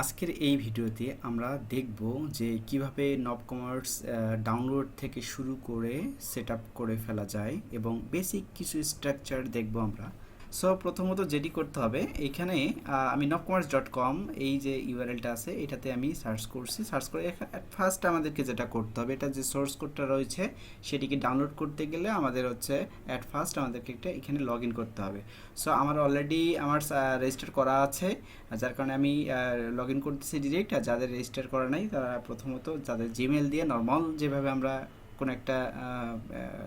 আজকের এই ভিডিওতে আমরা দেখব যে কিভাবে নব কমার্স ডাউনলোড থেকে শুরু করে সেট আপ করে ফেলা যায় এবং বেসিক কিছু স্ট্রাকচার দেখব আমরা। সো প্রথমত যেটি করতে হবে এখানে আমি nobcommerce.com এই যে ইউআরএলটা আছে এটাতে আমি সার্চ করছি। সার্চ করে ফার্স্ট আমাদেরকে যেটা করতে হবে, এটা যে সোর্স কোডটা রয়েছে সেটিকে ডাউনলোড করতে গেলে আমাদের হচ্ছে অ্যাট ফার্স্ট আমাদেরকে একটা এখানে লগ ইন করতে হবে। সো আমার অলরেডি আমার রেজিস্টার করা আছে, যার কারণে আমি লগ ইন করতেছি ডিরেক্ট। আর যাদের রেজিস্টার করা নাই তারা প্রথমত যাদের জিমেল দিয়ে নর্মাল যেভাবে আমরা কোনো একটা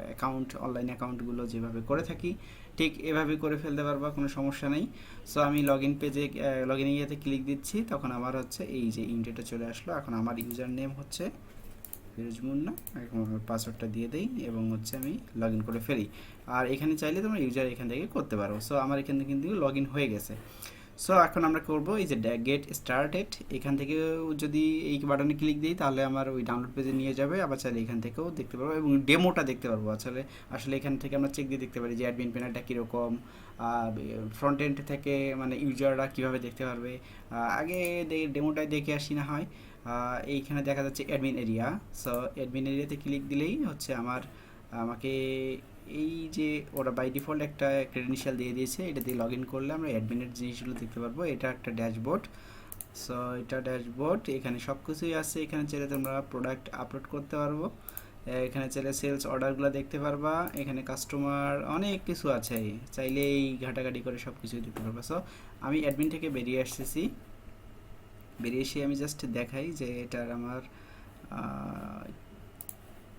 অ্যাকাউন্ট অনলাইন অ্যাকাউন্টগুলো যেভাবে করে থাকি ঠিক এভাবে করে ফেলতে পারবা, কোনো সমস্যা নেই। সো আমি লগ ইন পেজে লগ ইন ইয়েতে ক্লিক দিচ্ছি, তখন আমার হচ্ছে এই যে ইন্টারটা চলে আসলো। এখন আমার ইউজার নেম হচ্ছে ফিরোজ মুন্না, এখন আমার পাসওয়ার্ডটা দিয়ে দেই এবং হচ্ছে আমি লগ ইন করে ফেলি। আর এখানে চাইলে তোমরা ইউজার এখান থেকে করতে পারো। সো আমার এখান থেকে কিন্তু লগ ইন হয়ে গেছে। সো এখন আমরা করব এই যে গেট স্টার্টেড, এখান থেকে যদি এই বাটনে ক্লিক দিই তাহলে আমার ওই ডাউনলোড পেজে নিয়ে যাবে। আবার চাইলে এখান থেকেও দেখতে পারবো এবং ডেমোটা দেখতে পারবো। আসলে আসলে এখান থেকে আমরা চেক দিয়ে দেখতে পারি যে অ্যাডমিন প্যানেলটা কীরকম, ফ্রন্ট এন্ড থেকে মানে ইউজাররা কীভাবে দেখতে পারবে। আগে ডেমোটাই দেখে আসি না হয়। এইখানে দেখা যাচ্ছে অ্যাডমিন এরিয়া। সো অ্যাডমিন এরিয়াতে ক্লিক দিলেই হচ্ছে আমাকে এই যে ওরা বাই ডিফল্ট একটা ক্রেডেনশিয়াল দিয়ে দিয়েছে, এটা দিয়ে লগ ইন করলে আমরা অ্যাডমিনের জিনিসগুলো দেখতে পারবো। এটা একটা ড্যাশবোর্ড। সো এটা ড্যাশবোর্ড, এখানে সব কিছুই আছে। এখানে চাইলে তোমরা প্রোডাক্ট আপলোড করতে পারবো, এখানে চাইলে সেলস অর্ডারগুলো দেখতে পারবা, এখানে কাস্টমার অনেক কিছু আছে, চাইলেই ঘাটাঘাটি করে সব কিছুই দেখতে পারবা। সো আমি অ্যাডমিন থেকে বেরিয়ে আসতেছি, বেরিয়ে এসে আমি জাস্ট দেখাই যে এটার আমার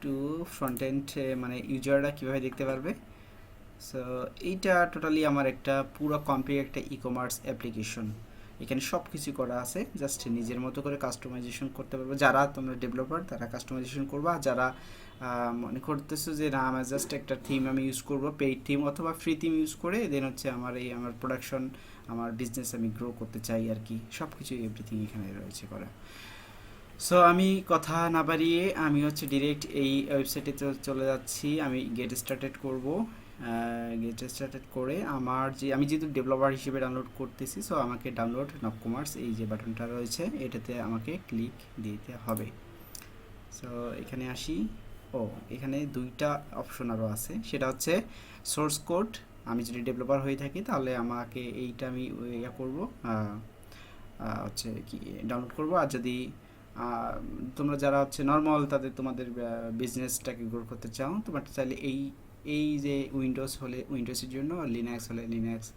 টু ফ্রন্ট এন্ড মানে ইউজাররা কীভাবে দেখতে পারবে। সো এইটা টোটালি আমার একটা পুরো কমপ্লিট একটা ই কমার্স অ্যাপ্লিকেশন। এখানে সব কিছু করা আছে, জাস্ট নিজের মতো করে কাস্টমাইজেশন করতে পারবে। যারা তোমরা ডেভেলপার তারা কাস্টমাইজেশন করবা, যারা মনে করতেছো যে না আমার জাস্ট একটা থিম আমি ইউজ করবো, পেইড থিম অথবা ফ্রি থিম ইউজ করে দেন হচ্ছে আমার প্রোডাকশন আমার বিজনেস আমি গ্রো করতে চাই আর কি, সব কিছু এভরিথিং এখানে রয়েছে করা। সো আমি কথা না বাড়িয়ে আমি হচ্ছে ডিরেক্ট এই ওয়েবসাইটে চলে যাচ্ছি। আমি গেট স্টার্টেড করব। গেট স্টার্টেড করে আমি যেহেতু ডেভেলপার হিসেবে ডাউনলোড করতেছি, সো আমাকে ডাউনলোড নব কমার্স এই যে বাটনটা রয়েছে এটাতে আমাকে ক্লিক দিতে হবে। সো এখানে আসি। এখানে দুইটা অপশন আরও আছে, সেটা হচ্ছে সোর্স কোড। আমি যদি ডেভেলপার হয়ে থাকি তাহলে আমাকে এইটা আমি ইয়া করবো, হচ্ছে কি ডাউনলোড করব। আর যদি তোমরা যারা হচ্ছে নর্মাল তোমাদের বিজনেসটাকে গ্রো করতে চাও, তোমরা চাইলে এই যে উইন্ডোজ হলে উইন্ডোজের জন্য, লিনাক্স হলে লিনাক্স,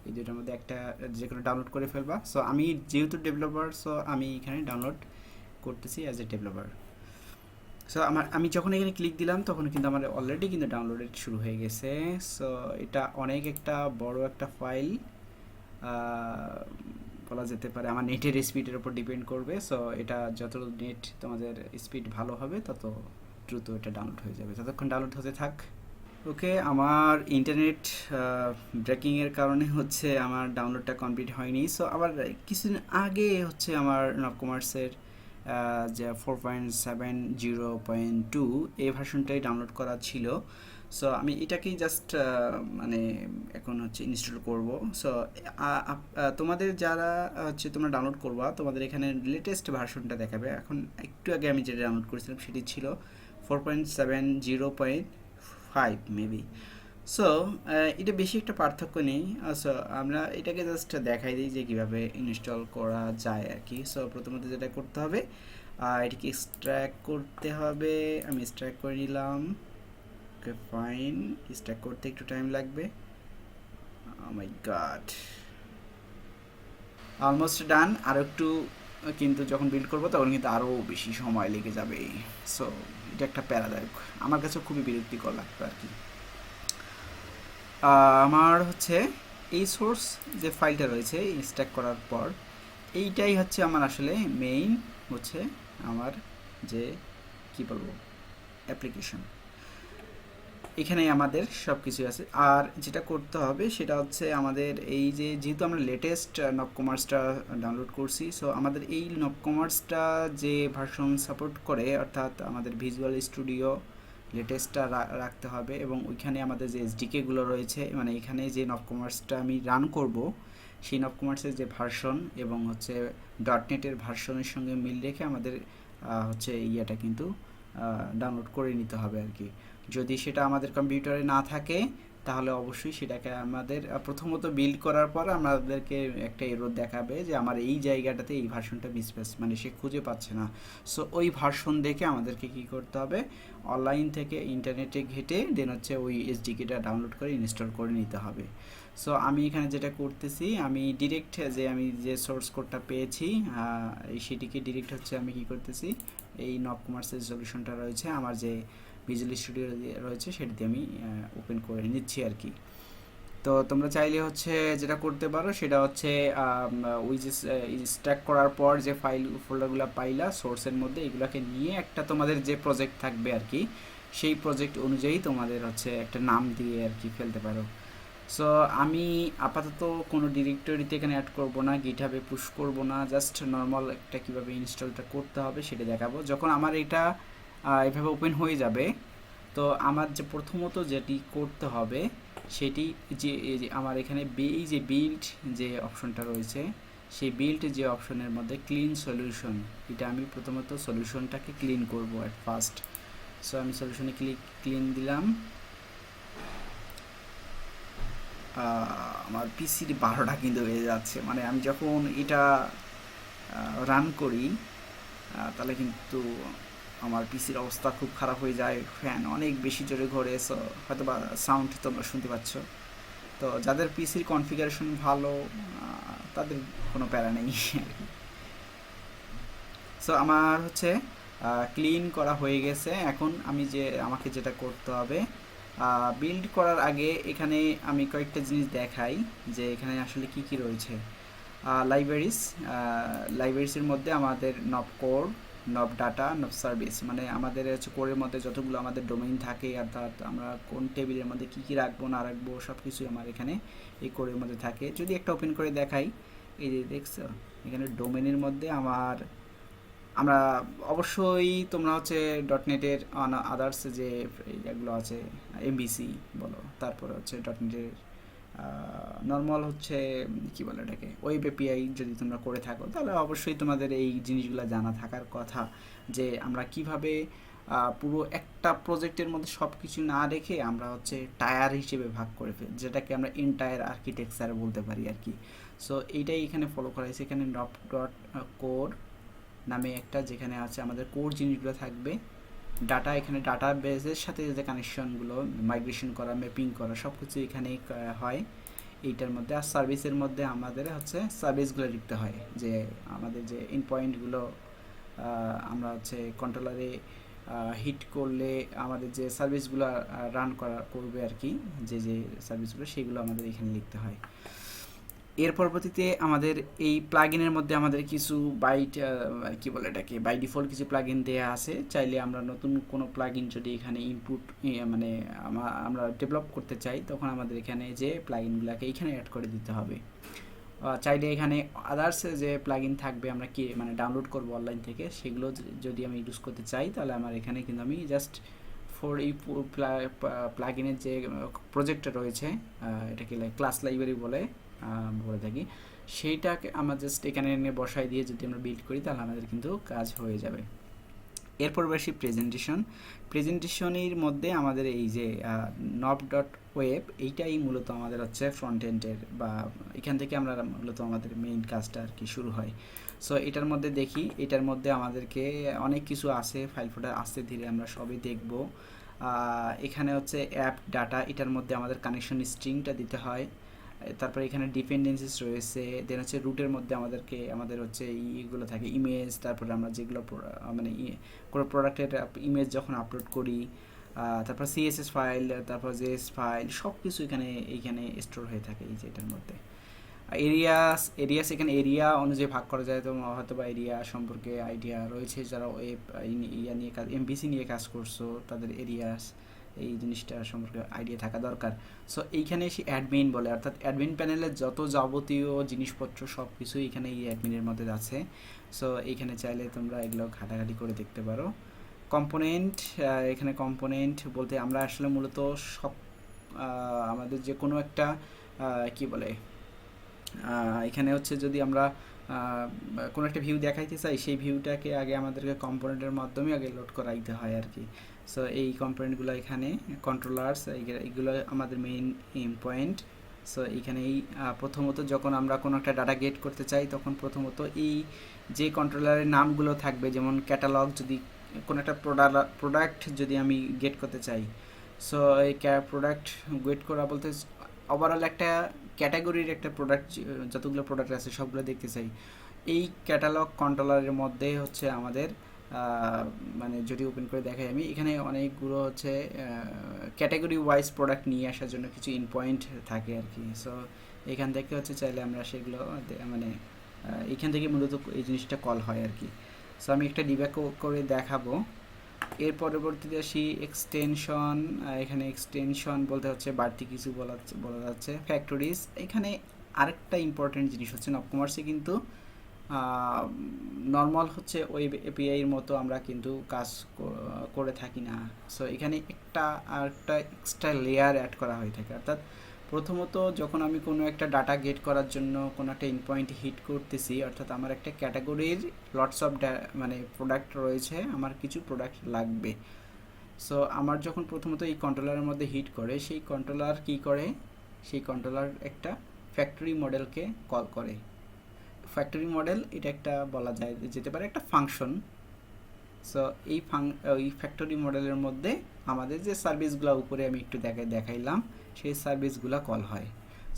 এই দুটোর মধ্যে একটা যে কোনো ডাউনলোড করে ফেলবা। সো আমি যেহেতু ডেভেলপার, সো আমি এখানে ডাউনলোড করতেছি অ্যাজ এ ডেভেলপার। সো আমি যখন এখানে ক্লিক দিলাম তখন কিন্তু আমার অলরেডি কিন্তু ডাউনলোডেড শুরু হয়ে গেছে। সো এটা অনেক একটা বড় একটা ফাইল বলা যেতে পারে। আমার নেটের স্পিডের উপর ডিপেন্ড করবে। সো এটা যত নেট তোমাদের স্পিড ভালো হবে তত দ্রুত এটা ডাউনলোড হয়ে যাবে, ততক্ষণ ডাউনলোড হতে থাক। ওকে, আমার ইন্টারনেট ব্রেকিংয়ের কারণে হচ্ছে আমার ডাউনলোডটা কমপ্লিট হয়নি। সো আবার কিছুদিন আগে হচ্ছে আমার নব কমার্সের যে 4.70.2 এই ভার্সনটাই ডাউনলোড করা ছিল। সো আমি এটাকেই জাস্ট মানে এখন হচ্ছে ইনস্টল করব। সো তোমাদের যারা হচ্ছে তোমরা ডাউনলোড করবা, তোমাদের এখানে লেটেস্ট ভার্সনটা দেখাবে। এখন একটু আগে আমি যেটা ডাউনলোড করেছিলাম সেটি ছিল 4.70.5 মেবি। সো এটা বেশি একটা পার্থক্য নেই। সো আমরা এটাকে জাস্ট দেখাই দিই যে কীভাবে ইনস্টল করা যায় আর কি। সো প্রথমত যেটা করতে হবে, এটাকে এক্সট্র্যাক্ট করতে হবে। আমি এক্সট্র্যাক্ট করে নিলাম। ওকে ফাইন, এক্সট্র্যাক্ট করতে একটু টাইম লাগবে। ও মাই গড, অলমোস্ট ডান। আরও একটু কিন্তু যখন বিল্ড করবো তখন কিন্তু আরও বেশি সময় লেগে যাবে। সো এটা একটা প্যারাদায়ক, আমার কাছে খুবই বিরক্তিকর লাগবে আর কি। আমার হচ্ছে এই সোর্স যে ফাইলটা রয়েছে ইনস্ট্যাক করার পর, এইটাই হচ্ছে আমার আসলে মেইন হচ্ছে আমার যে কি বলবো অ্যাপ্লিকেশন। এখানেই আমাদের সব কিছু আছে। আর যেটা করতে হবে সেটা হচ্ছে আমাদের এই যে যেহেতু আমরা লেটেস্ট নব কমার্সটা ডাউনলোড করছি, সো আমাদের এই নব কমার্সটা যে ভার্সন সাপোর্ট করে, অর্থাৎ আমাদের ভিজুয়াল স্টুডিও লেটেস্টটা রাখতে হবে এবং ওইখানে আমাদের যে এসডিকেগুলো রয়েছে, মানে এখানে যে নব কমার্সটা আমি রান করব সেই নব কমার্সের যে ভার্সন এবং হচ্ছে .NET-এর ভার্সনের সঙ্গে মিল রেখে আমাদের হচ্ছে ইয়েটা কিন্তু ডাউনলোড করে নিতে হবে আর কি। যদি সেটা আমাদের কম্পিউটারে না থাকে তাহলে অবশ্যই সেটাকে আমাদের প্রথমত বিল্ড করার পর আমাদেরকে একটা এরর দেখাবে যে আমার এই জায়গাটাতে এই ভার্সনটা মিসপ্লেস, মানে সে খুঁজে পাচ্ছে না। সো ওই ভার্সন দেখে আমাদেরকে কি করতে হবে, অনলাইন থেকে ইন্টারনেটে ঘেটে দেন হচ্ছে ওই এসডিকেটা ডাউনলোড করে ইনস্টল করে নিতে হবে। সো আমি এখানে যেটা করতেছি, আমি ডিরেক্ট আমি যে সোর্স কোডটা পেয়েছি সেটিকে ডিরেক্ট হচ্ছে আমি কি করতেছি, এই নব কমার্সের সলিউশনটা রয়েছে আমার যে ভিজুয়াল স্টুডিও রয়েছে সেটাতে আমি ওপেন করে নিচ্ছি আর কি। তো তোমরা চাইলে হচ্ছে যেটা করতে পারো সেটা হচ্ছে ওই যে স্ট্যাক করার পর যে ফাইল ফোল্ডারগুলো পাইলা সোর্সের মধ্যে, এগুলোকে নিয়ে একটা তোমাদের যে প্রজেক্ট থাকবে আর কি, সেই প্রজেক্ট অনুযায়ী তোমাদের হচ্ছে একটা নাম দিয়ে আর কি ফেলতে পারো। সো আমি আপাতত কোনো ডিরেক্টরিতে এখানে অ্যাড করব না, গিটহাবে পুশ করব না, জাস্ট নর্মাল একটা কীভাবে ইনস্টলটা করতে হবে সেটা দেখাবো। যখন আমার এটা এভাবে ওপেন হয়ে যাবে, তো আমার যে প্রথমত যেটি করতে হবে সেটি যে আমার এখানে এই যে বিল্ড যে অপশনটা রয়েছে, সেই বিল্ড যে অপশনের মধ্যে ক্লিন সলিউশন, এটা আমি প্রথমত সলিউশনটাকে ক্লিন করব অ্যাট ফার্স্ট। সো আমি সলিউশনে ক্লিন দিলাম। আমার পিসির 12টা কিন্তু হয়ে যাচ্ছে, মানে আমি যখন এটা রান করি তাহলে কিন্তু আমার পিসির অবস্থা খুব খারাপ হয়ে যায়, ফ্যান অনেক বেশি জোরে ঘোরে, সো হয়তো বা সাউন্ড তোমরা শুনতে পাচ্ছ। তো যাদের পিসির কনফিগারেশন ভালো তাদের কোনো প্যারা নেই। সো আমার হচ্ছে ক্লিন করা হয়ে গেছে। এখন আমাকে যেটা করতে হবে, বিল্ড করার আগে এখানে আমি কয়েকটা জিনিস দেখাই যে এখানে আসলে কি কি রয়েছে। লাইব্রেরিসের মধ্যে আমাদের নব কোড, নব ডাটা, নব সার্ভিস, মানে আমাদের হচ্ছে কোডের মধ্যে যতগুলো আমাদের ডোমেইন থাকে, অর্থাৎ আমরা কোন টেবিলের মধ্যে কী কী রাখবো না রাখবো সব কিছুই আমার এখানে এই কোডের মধ্যে থাকে। যদি একটা ওপেন করে দেখাই, এই যে দেখছো এখানে ডোমেনের মধ্যে আমরা অবশ্যই তোমরা হচ্ছে .NET-এর আদার্স যে এগুলো আছে, এমবিসি বলো, তারপরে হচ্ছে .NET-এর নর্মাল হচ্ছে কি বলে এটাকে ওয়েব এপিআই যদি তোমরা করে থাকো তাহলে অবশ্যই তোমাদের এই জিনিসগুলো জানা থাকার কথা, যে আমরা কিভাবে পুরো একটা প্রজেক্টের মধ্যে সব কিছু না রেখে আমরা হচ্ছে টায়ার হিসেবে ভাগ করে ফেলি, যেটাকে আমরা এন্টায়ার আর্কিটেকচার বলতে পারি আর কি। সো এইটাই এখানে ফলো করা হয়েছে। এখানে নব ডট কোড নামে একটা, যেখানে আছে আমাদের কোর জিনিসগুলো থাকবে, ডাটা, এখানে ডাটা বেসের সাথে যে কানেকশনগুলো মাইগ্রেশন করা, ম্যাপিং করা সব কিছু এখানেই হয় এইটার মধ্যে। আর সার্ভিসের মধ্যে আমাদের হচ্ছে সার্ভিসগুলো লিখতে হয়, যে আমাদের যে ইন পয়েন্টগুলো আমরা হচ্ছে কন্ট্রোলারে হিট করলে আমাদের যে সার্ভিসগুলো রান করবে আর কি, যে সার্ভিসগুলো সেগুলো আমাদের এখানে লিখতে হয়। এর পরবর্তীতে আমাদের এই প্লাগইনের মধ্যে আমাদের কিছু কি বলে এটাকে বাই ডিফল্ট কিছু প্লাগইন দেওয়া আছে। চাইলে আমরা নতুন কোনো প্লাগইন যদি এখানে ইনপুট মানে আমরা ডেভেলপ করতে চাই, তখন আমাদের এখানে যে প্লাগইনগুলোকে এখানে অ্যাড করে দিতে হবে। চাইলে এখানে আদার্স যে প্লাগইন থাকবে আমরা কি মানে ডাউনলোড করব অনলাইন থেকে, সেগুলো যদি আমি ইউজ করতে চাই তাহলে আমার এখানে কিন্তু আমি জাস্ট ফর এই প্লাগইনের যে প্রজেক্টটা রয়েছে, এটাকে ক্লাস লাইব্রেরি বলে থাকি, সেইটাকে আমরা জাস্ট এখানে এনে বসাই দিয়ে যদি আমরা বিল্ড করি তাহলে আমাদের কিন্তু কাজ হয়ে যাবে। এরপর আসি প্রেজেন্টেশনের মধ্যে আমাদের এই যে নব ডট ওয়েব, এইটাই মূলত আমাদের হচ্ছে ফ্রন্ট এন্ডের, বা এখান থেকে আমরা মূলত আমাদের মেইন কাজটা আর কি শুরু হয়। সো এটার মধ্যে দেখি, এটার মধ্যে আমাদেরকে অনেক কিছু আছে, ফাইল ফোল্ডার আস্তে ধীরে আমরা সবই দেখব। এখানে হচ্ছে অ্যাপ ডাটা, এটার মধ্যে আমাদের কানেকশন স্ট্রিংটা দিতে হয়। তারপরে এখানে ডিপেন্ডেন্সিস রয়েছে, দেন হচ্ছে রুটের মধ্যে আমাদের হচ্ছে ইগুলো থাকে ইমেজ, তারপরে আমরা যেগুলো মানে কোনো প্রোডাক্টের ইমেজ যখন আপলোড করি, তারপর সিএসএস ফাইল, তারপর জেএস ফাইল, সব কিছু এইখানে স্টোর হয়ে থাকে এই যে এটার মধ্যে। এরিয়াস এখানে এরিয়া অনুযায়ী ভাগ করা যায়, তো হয়তো বা এরিয়া সম্পর্কে আইডিয়া রয়েছে যারা ওয়েব নিয়ে কাজ এমবিসি নিয়ে কাজ করছো, তাদের এরিয়াস এই জিনিসটা সম্পর্কে আইডিয়া থাকা দরকার। সো এইখানে এসে অ্যাডমিন বলে, অর্থাৎ অ্যাডমিন প্যানেলের যত যাবতীয় জিনিসপত্র সব কিছুই এখানে এই অ্যাডমিনের মধ্যে আছে। সো এইখানে চাইলে তোমরা এগুলো ঘাটাঘাটি করে দেখতে পারো। কম্পোনেন্ট, এখানে কম্পোনেন্ট বলতে আমরা আসলে মূলত সব আমাদের যে কোনো একটা কি বলে এখানে হচ্ছে যদি আমরা কোনো একটা ভিউ দেখাইতে চাই, সেই ভিউটাকে আগে আমাদেরকে কম্পোনেন্টের মাধ্যমে আগে লোড করাইতে হয় আর কি। সো এই কম্পোনেন্টগুলো এখানে কন্ট্রোলার্স, এইগুলো আমাদের মেইন পয়েন্ট। সো এইখানেই প্রথমত যখন আমরা কোনো একটা ডাটা গেট করতে চাই, তখন প্রথমত এই যে কন্ট্রোলারের নামগুলো থাকবে, যেমন ক্যাটালগ, যদি কোনো একটা প্রোডাক্ট যদি আমি গেট করতে চাই, সো এই প্রোডাক্ট গেট করা বলতে ওভারঅল একটা ক্যাটাগরির একটা প্রোডাক্ট, যতগুলো প্রোডাক্ট আছে সবগুলো দেখতে চাই। এই ক্যাটালগ কন্ট্রোলারের মধ্যে হচ্ছে আমাদের মানে যদি ওপেন করে দেখাই আমি, এখানে অনেকগুলো হচ্ছে ক্যাটাগরি ওয়াইজ প্রোডাক্ট নিয়ে আসার জন্য কিছু ইন পয়েন্ট থাকে আর কি। সো এখান থেকে হচ্ছে চাইলে আমরা সেগুলো মানে এখান থেকে মূলত এই জিনিসটা কল হয় আর কি। সো আমি একটা ডিব্যাক করে দেখাবো। এর পরবর্তীতে আসি এক্সটেনশন। এখানে এক্সটেনশন বলতে হচ্ছে বাড়তি কিছু বলা যাচ্ছে ফ্যাক্টরিজ। এখানে আরেকটা ইম্পর্টেন্ট জিনিস হচ্ছে নব কমার্সে কিন্তু নর্মাল হচ্ছে ওয়েব এপিআইয়ের মতো আমরা কিন্তু কাজ করে থাকি না। সো এখানে আরেকটা এক্সট্রা লেয়ার অ্যাড করা হয়ে থাকে। অর্থাৎ প্রথমত যখন আমি কোনো একটা ডাটা গেট করার জন্য কোনো একটা ইনপয়েন্ট হিট করতেছি, অর্থাৎ আমার একটা ক্যাটাগরির লটস অফ মানে প্রোডাক্ট রয়েছে, আমার কিছু প্রোডাক্ট লাগবে। সো আমার যখন প্রথমত এই কন্ট্রোলারের মধ্যে হিট করে, সেই কন্ট্রোলার কি করে, সেই কন্ট্রোলার একটা ফ্যাক্টরি মডেলকে কল করে। ফ্যাক্টরি মডেল এটা একটা বলা যায় যেতে পারে একটা ফাংশন। সো এই ফ্যাক্টরি মডেলের মধ্যে আমাদের যে সার্ভিসগুলো উপরে আমি একটু দেখাইলাম, সেই সার্ভিসগুলো কল হয়।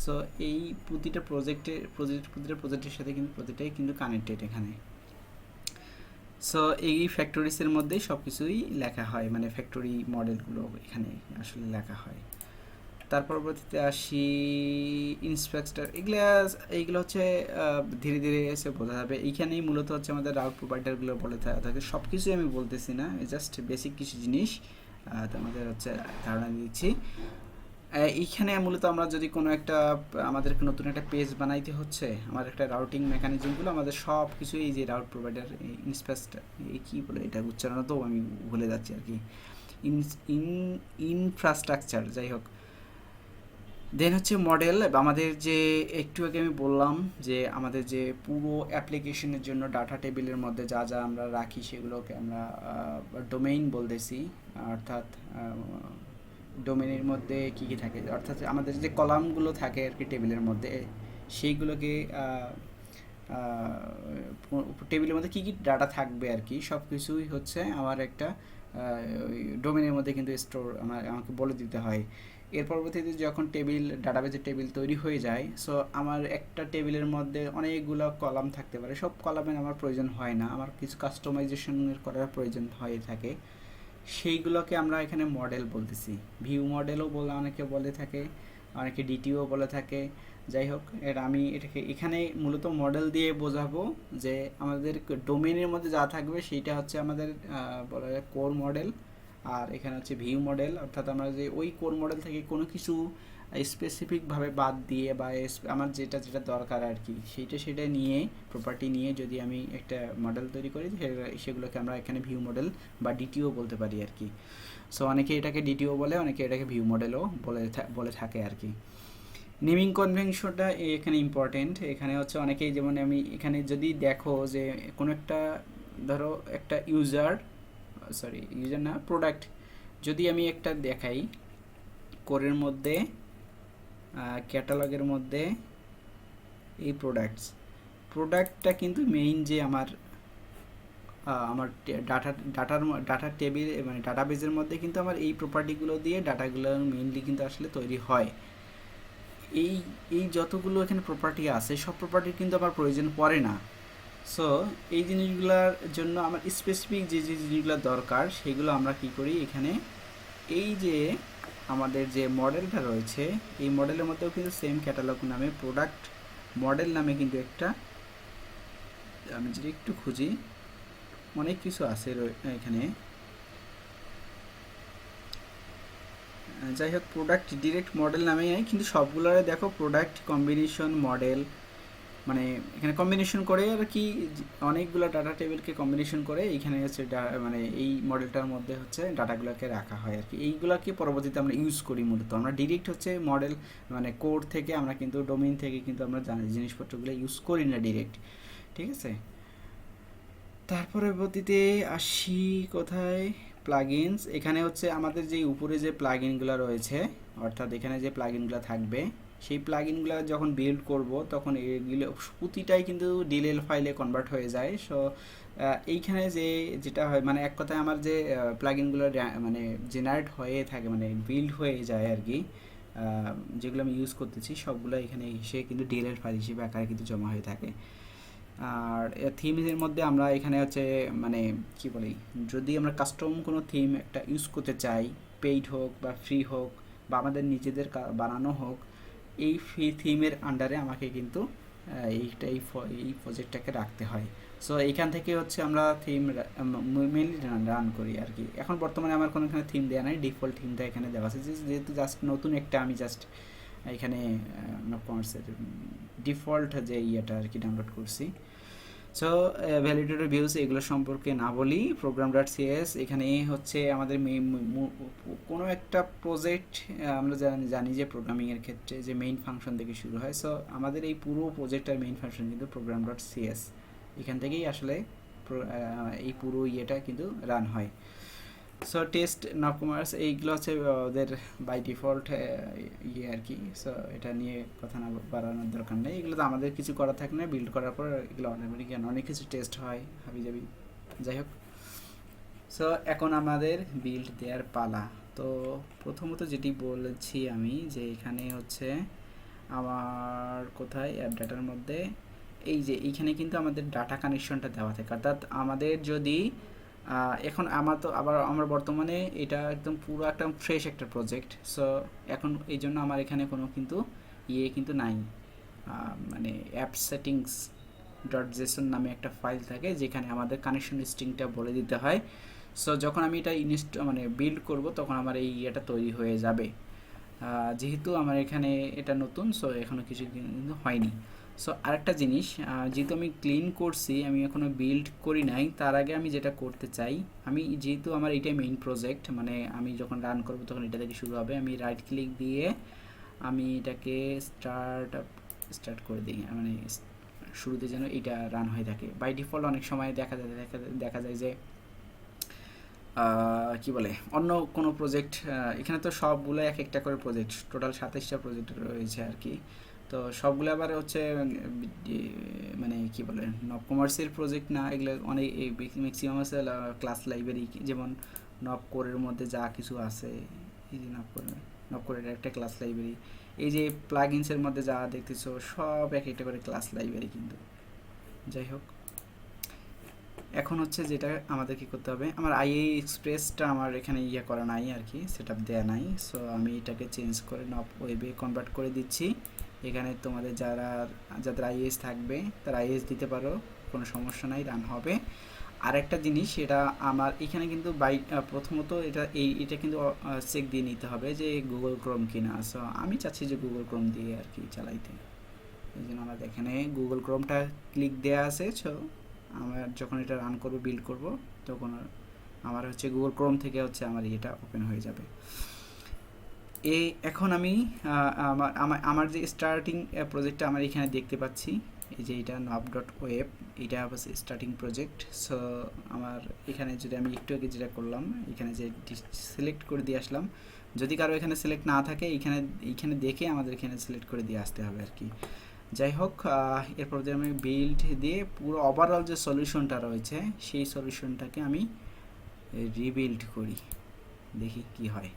সো এই প্রতিটা প্রজেক্টের সাথে কিন্তু প্রতিটাই কিন্তু কানেক্টেড এখানে। সো এই ফ্যাক্টরিসের মধ্যেই সব কিছুই লেখা হয়, মানে ফ্যাক্টরি মডেলগুলো এখানে আসলে লেখা হয়। তার পরবর্তীতে আসি ইন্সপেক্টর। এইগুলো হচ্ছে ধীরে ধীরে এসে বোঝা যাবে। এইখানেই মূলত হচ্ছে আমাদের রাউট প্রোভাইডারগুলো বলে থাকে। সব কিছুই আমি বলতেছি না, জাস্ট বেসিক কিছু জিনিস আমাদের হচ্ছে ধারণা দিচ্ছি। এইখানে মূলত আমরা যদি কোনো একটা আমাদের নতুন একটা পেজ বানাইতে হচ্ছে, আমার একটা রাউটিং মেকানিজমগুলো আমাদের সব কিছুই এই যে রাউট প্রোভাইডার ইন্সপেক্টর, এই কী বলে এটা উচ্চারণ তো আমি ভুলে যাচ্ছি আর কি, ইনফ্রাস্ট্রাকচার, যাই হোক। দেন হচ্ছে মডেল। আমাদের যে একটু আগে আমি বললাম যে আমাদের যে পুরো অ্যাপ্লিকেশনের জন্য ডাটা টেবিলের মধ্যে যা যা আমরা রাখি সেগুলোকে আমরা ডোমেইন বলতেছি। অর্থাৎ ডোমেইনের মধ্যে কী কী থাকে, অর্থাৎ আমাদের যে কলামগুলো থাকে আর কি টেবিলের মধ্যে, সেইগুলোকে টেবিলের মধ্যে কী কী ডাটা থাকবে আর কি, সব কিছুই হচ্ছে আমার একটা ডোমেনের মধ্যে কিন্তু স্টোর আমাকে বলে দিতে হয়। এর পরবর্তীতে যখন ডাটাবেজের টেবিল তৈরি হয়ে যায়, সো আমার একটা টেবিলের মধ্যে অনেকগুলো কলাম থাকতে পারে। সব কলামের আমার প্রয়োজন হয় না, আমার কিছু কাস্টমাইজেশনের করার প্রয়োজন হয়ে থাকে। সেইগুলোকে আমরা এখানে মডেল বলতেছি। ভিউ মডেলও অনেকে বলে থাকে, অনেকে ডিটিও বলে থাকে। যাই হোক, আমি এটাকে এখানে মূলত মডেল দিয়ে বোঝাবো যে আমাদের ডোমেনের মধ্যে যা থাকবে সেইটা হচ্ছে আমাদের বলা যায় কোর মডেল। আর এখানে হচ্ছে ভিউ মডেল, অর্থাৎ আমরা যে ওই কোর মডেল থেকে কোনো কিছু স্পেসিফিকভাবে বাদ দিয়ে বা আমার যেটা যেটা দরকার আর কি, সেটা নিয়ে প্রপার্টি নিয়ে যদি আমি একটা মডেল তৈরি করি, সেগুলোকে আমরা এখানে ভিউ মডেল বা ডিটিও বলতে পারি আর কি। সো অনেকে এটাকে ডিটিও বলে, অনেকে এটাকে ভিউ মডেলও বলে থাকে আর কি। নেমিং কনভেনশনটা এখানে ইম্পর্টেন্ট। এখানে হচ্ছে অনেকেই, যেমন আমি এখানে যদি দেখো যে কোনো একটা ধরো একটা ইউজার না, প্রোডাক্ট যদি আমি একটা দেখাই কোরের মধ্যে, ক্যাটালগের মধ্যে এই প্রোডাক্টটা কিন্তু মেইন যে আমার ডাটার টেবিল মানে ডাটাবেজের মধ্যে কিন্তু আমার এই প্রপার্টিগুলো দিয়ে ডাটাগুলো মেইনলি কিন্তু আসলে তৈরি হয়। এই যতগুলো এখানে প্রপার্টি আছে, সব প্রপার্টির কিন্তু আমার প্রয়োজন পড়ে না। সো এই জিনিসগুলোর জন্য আমার স্পেসিফিক যে জিনিসগুলো দরকার, সেগুলো আমরা কি করি এখানে, এই যে আমাদের যে মডেলটা রয়েছে, এই মডেলের মধ্যেও কিন্তু সেম ক্যাটালগ নামে প্রোডাক্ট মডেল নামে কিন্তু একটা, আমি যদি একটু খুঁজি অনেক কিছু আছে এখানে। যাই হোক, প্রোডাক্ট ডিরেক্ট মডেল নামে কিন্তু সবগুলোরে দেখো প্রোডাক্ট কম্বিনেশন মানে এখানে কম্বিনেশন করে আর কি, অনেকগুলো ডাটা টেবিলকে কম্বিনেশন করে এখানে হচ্ছে মানে এই মডেলটার মধ্যে হচ্ছে ডাটাগুলোকে রাখা হয় আর কি। এইগুলোকে পরবর্তীতে আমরা ইউজ করি মূলত, আমরা ডিরেক্ট হচ্ছে মডেল মানে কোড থেকে আমরা কিন্তু ডোমেইন থেকে কিন্তু আমরা জিনিসপত্রগুলো ইউজ করি না ডিরেক্ট, ঠিক আছে। তারপরে পরবর্তীতে আসি কোথায়, প্লাগইনস। এখানে হচ্ছে আমাদের যে উপরে যে প্লাগইনগুলো রয়েছে, অর্থাৎ এখানে যে প্লাগইনগুলো থাকবে, সেই প্লাগইনগুলো যখন বিল্ড করব তখন এগুলো প্রতিটাই কিন্তু ডিএলএল ফাইলে কনভার্ট হয়ে যায়। সো এইখানে যেটা হয় মানে এক কথায় আমার যে প্লাগইনগুলো মানে জেনারেট হয়ে থাকে মানে বিল্ড হয়ে যায় আর কি, যেগুলো আমি ইউজ করতেছি সবগুলো এখানে এসে কিন্তু ডিএলএল ফাইল হিসেবে আকারে কিন্তু জমা হয়ে থাকে। আর থিমের মধ্যে আমরা এখানে হচ্ছে মানে কি বলি, যদি আমরা কাস্টম কোনো থিম একটা ইউজ করতে চাই, পেইড হোক বা ফ্রি হোক বা আমাদের নিজেদের বানানো হোক, এই ফ্রি থিমের আন্ডারে আমাকে কিন্তু এই প্রজেক্টটাকে রাখতে হয়। সো এইখান থেকে হচ্ছে আমরা থিম মেনলি রান করি আর কি। এখন বর্তমানে আমার কোনো এখানে থিম দেওয়া নাই, ডিফল্ট থিমটা এখানে দেওয়া আছে, যেহেতু জাস্ট নতুন একটা আমি জাস্ট এখানে কমার্সের ডিফল্ট যে ইয়েটা আর কি ডাউনলোড করছি। সো ভ্যালিডেটর ভিউজ এগুলো সম্পর্কে না বলি, program.cs এখানে হচ্ছে আমাদের কোনো একটা প্রজেক্ট আমরা জানি যে প্রোগ্রামিংয়ের ক্ষেত্রে যে মেইন ফাংশন থেকে শুরু হয়। সো আমাদের এই পুরো প্রজেক্টের মেইন ফাংশন কিন্তু program.cs, এখান থেকেই আসলে এই পুরো ইয়েটা কিন্তু রান হয়। সো টেস্ট নবকমার্স এইগুলো হচ্ছে ওদের বাই ডিফল্ট ইয়ে আর কি। সো এটা নিয়ে কথা না বাড়ানোর দরকার নেই, এগুলো তো আমাদের কিছু করা থাকে না, বিল্ড করার পর এগুলো অটোমেটিক অনেক কিছু টেস্ট হয় হাবি যাবি, যাই হোক। সো এখন আমাদের বিল্ড দেওয়ার পালা। তো প্রথমত যেটি বলেছি আমি যে এখানে হচ্ছে আমার কোথায় অ্যাপ ডাটার মধ্যে এই যে এইখানে কিন্তু আমাদের ডাটা কানেকশনটা দেওয়া থাকে, অর্থাৎ আমাদের যদি এখন আমার বর্তমানে এটা একদম পুরো একটা ফ্রেশ একটা প্রজেক্ট। সো এখন এই জন্য আমার এখানে কোনো কিন্তু কিন্তু নাই, মানে অ্যাপ সেটিংস ডট জেসন নামে একটা ফাইল থাকে যেখানে আমাদের কানেকশন স্ট্রিংটা বলে দিতে হয়। সো যখন আমি এটা মানে বিল্ড করব তখন আমার এই ইয়েটা তৈরি হয়ে যাবে। যেহেতু আমার এখানে এটা নতুন, সো এখনও কিছু কিন্তু হয়নি। সো আরেকটা জিনিস, যেহেতু আমি ক্লিন করছি, আমি এখনও বিল্ড করি নাই, তার আগে আমি যেটা করতে চাই, আমি যেহেতু আমার এইটাই মেইন প্রজেক্ট, মানে আমি যখন রান করব তখন এটা থেকে শুরু হবে, আমি রাইট ক্লিক দিয়ে আমি এটাকে স্টার্ট করে দিই, মানে শুরুতে যেন এটা রান হয়ে থাকে। বাই ডিফল্ট অনেক সময় দেখা যায় যে কি বলে অন্য কোনো প্রজেক্ট, এখানে তো সবগুলো এক একটা করে প্রজেক্ট, টোটাল 27টা প্রজেক্ট রয়েছে আর কি। তো সবগুলো আবার হচ্ছে মানে কি বলে নব কমার্সের প্রজেক্ট না, এগুলো অনেক ম্যাক্সিমাম আছে ক্লাস লাইব্রেরি, যেমন নব কোরের মধ্যে যা কিছু আছে, এই যে নব কোরের একটা ক্লাস লাইব্রেরি, এই যে প্লাগইনসের মধ্যে যা দেখতেছো সব এক একটা করে ক্লাস লাইব্রেরি কিন্তু। যাই হোক, এখন হচ্ছে যেটা আমাদের কি করতে হবে, আমার আইএ এক্সপ্রেসটা আমার এখানে ইয়ে করা নাই আর কি, সেট আপ দেওয়া নাই। সো আমি এটাকে চেঞ্জ করে নব ওয়েবে কনভার্ট করে দিচ্ছি। এখানে তোমাদের যাদের আইএস থাকবে তারা আইএস দিতে পারো, কোনো সমস্যা নাই, রান হবে। আরেকটা জিনিস, এটা আমার এখানে কিন্তু প্রথমত এটা কিন্তু চেক দিয়ে নিতে হবে যে গুগল ক্রোম কিনা। সো আমি চাচ্ছি যে গুগল ক্রোম দিয়ে আর কি চালাইতে, এই জন্য আমাদের এখানে গুগল ক্রোমটা ক্লিক দেওয়া আছে। সো আমার যখন এটা রান করব বিল্ড করব তখন আমার হচ্ছে গুগল ক্রোম থেকে হচ্ছে আমার এটা ওপেন হয়ে যাবে। এখন আমি আমার যে স্টার্টিং প্রজেক্টটা আমার এখানে দেখতে পাচ্ছি, এই যে এটা নব.ওয়েব, এটা হচ্ছে স্টার্টিং প্রজেক্ট। সো আমার এখানে যদি আমি একটু আগে যেটা করলাম, এখানে যে সিলেক্ট করে দিয়ে আসলাম, যদি কারো এখানে সিলেক্ট না থাকে এইখানে দেখে আমাদের এখানে সিলেক্ট করে দিয়ে আসতে হবে আর কি। যাই হোক, এরপর যে আমি বিল্ড দিয়ে পুরো ওভারঅল যে সলিউশনটা রয়েছে সেই সলিউশনটাকে আমি রিবিল্ড করি, দেখি কি হয়।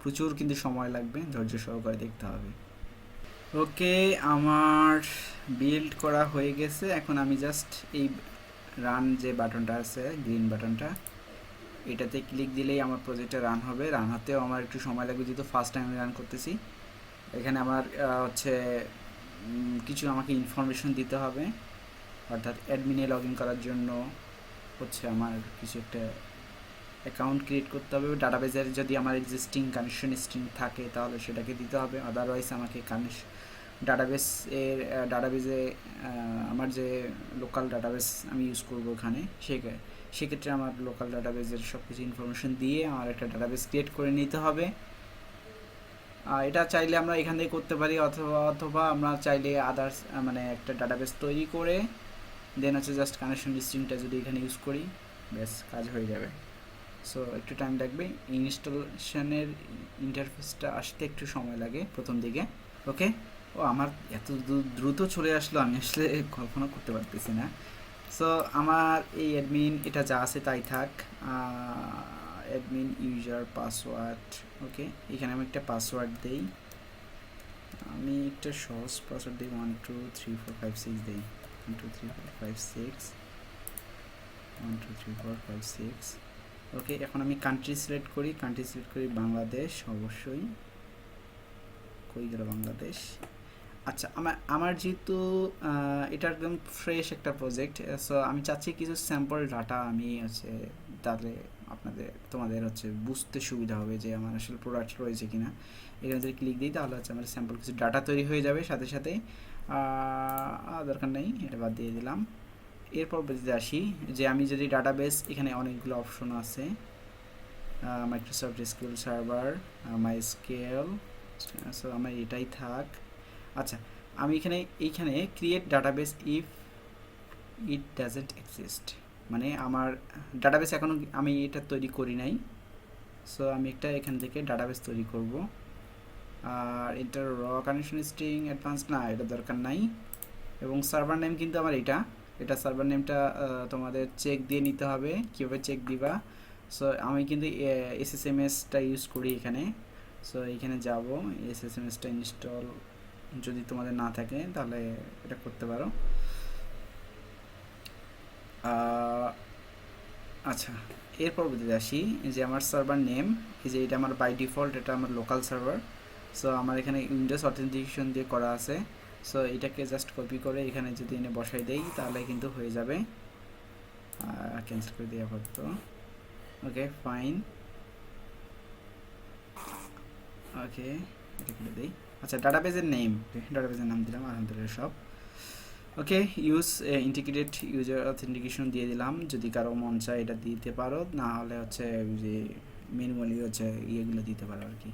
প্রচুর কিন্তু সময় লাগবে, ধৈর্য সহকারে দেখতে হবে। ওকে, আমার বিল্ড করা হয়ে গেছে। এখন আমি জাস্ট এই রান যে বাটনটা আছে, গ্রিন বাটনটা, এটাতে ক্লিক দিলেই আমার প্রজেক্টটা রান হবে। রান হতেও আমার একটু সময় লাগবে যেহেতু ফার্স্ট টাইম রান করতেছি। এখানে আমার হচ্ছে কিছু আমাকে ইনফরমেশন দিতে হবে, অর্থাৎ অ্যাডমিনে লগ ইন করার জন্য হচ্ছে আমার কিছু একটা অ্যাকাউন্ট ক্রিয়েট করতে হবে। ডাটাবেজের যদি আমার এক্সিস্টিং কানেকশন স্ট্রিং থাকে তাহলে সেটাকে দিতে হবে, আদারওয়াইজ আমাকে ডাটাবেস এর ডাটাবেজে আমার যে লোকাল ডাটাবেস আমি ইউজ করব এখানে সেক্ষেত্রে আমার লোকাল ডাটাবেজের সব কিছু ইনফরমেশন দিয়ে আমার একটা ডাটাবেস ক্রিয়েট করে নিতে হবে। এটা চাইলে আমরা এখান থেকে করতে পারি, অথবা আমরা চাইলে আদার্স মানে একটা ডাটাবেস তৈরি করে দেন হচ্ছে জাস্ট কানেকশন স্ট্রিংটা যদি এখানে ইউজ করি, ব্যাস কাজ হয়ে যাবে। সো একটু টাইম লাগবে, ইনস্টলেশনের ইন্টারফেসটা আসতে একটু সময় লাগে প্রথম দিকে। ওকে, ও আমার এত দ্রুত চলে আসলো, আমি আসলে কল্পনা করতে পারতেছি না। সো আমার এই অ্যাডমিন এটা যা আছে তাই থাক, অ্যাডমিন ইউজার পাসওয়ার্ড। ওকে, এখানে আমি একটা পাসওয়ার্ড দিই, আমি একটা সহজ পাসওয়ার্ড দিই, 123456 দিই, 123456 123456। ওকে, এখন আমি কান্ট্রি সিলেক্ট করি, বাংলাদেশ, অবশ্যই। কই গেল বাংলাদেশ? আচ্ছা, আমার যেহেতু এটা একদম ফ্রেশ একটা প্রজেক্ট, সো আমি চাচ্ছি কিছু স্যাম্পল ডাটা আমি হচ্ছে তাহলে তোমাদের হচ্ছে বুঝতে সুবিধা হবে যে আমার আসলে প্রোডাক্ট রয়েছে কিনা। এখানে যদি ক্লিক দিই তাহলে হচ্ছে আমার স্যাম্পল কিছু ডাটা তৈরি হয়ে যাবে সাথে সাথে। দরকার নেই, এটা বাদ দিয়ে দিলাম। এরপর বুঝতে আসি যে আমি যদি ডাটাবেস, এখানে অনেকগুলো অপশন আছে, মাইক্রোসফট এসকিউএল সার্ভার, মাই স্কেল, সো আমার এটাই থাক। আচ্ছা, আমি এইখানে create database if it doesn't exist, মানে আমার ডাটাবেস এখনও আমি এটা তৈরি করি নাই। সো আমি একটা এখান থেকে ডাটাবেস তৈরি করব। আর এটার র কানেকশন স্ট্রিং অ্যাডভান্স না, এটা দরকার নাই। এবং সার্ভার নেম কিন্তু আমার এটা সার্ভার নেমটা তোমাদের চেক দিয়ে নিতে হবে। কীভাবে চেক দিবা? সো আমি কিন্তু এসএসএমএসটা ইউজ করি এখানে। সো এখানে যাব, এসএসএমএসটা ইনস্টল যদি তোমাদের না থাকে তাহলে এটা করতে পারো। আচ্ছা, এর পরবর্তীতে আসি যে আমার সার্ভার নেম, এই যে এটা আমার বাই ডিফল্ট, এটা আমার লোকাল সার্ভার। সো আমার এখানে উইন্ডোজ অথেন্টিকেশন দিয়ে করা আছে। সো এটাকে জাস্ট কপি করে এখানে যদি এনে বসাই দেই তাহলে কিন্তু হয়ে যাবে। ক্যান্সেল করে দিই আপাতত। ওকে, ফাইন। ওকে, এটা করে দিই। আচ্ছা, ডাটাবেজের নাম দিলাম আলহামদুলিল্লাহ সব। ওকে, ইউজ ইন্টিগ্রেটেড ইউজার অথেন্টিকেশন দিয়ে দিলাম, যদি কারো মন চায় এটা দিতে পারো, না হলে হচ্ছে যে ম্যানুয়ালি হচ্ছে ইয়েগুলো দিতে পারো আর কি।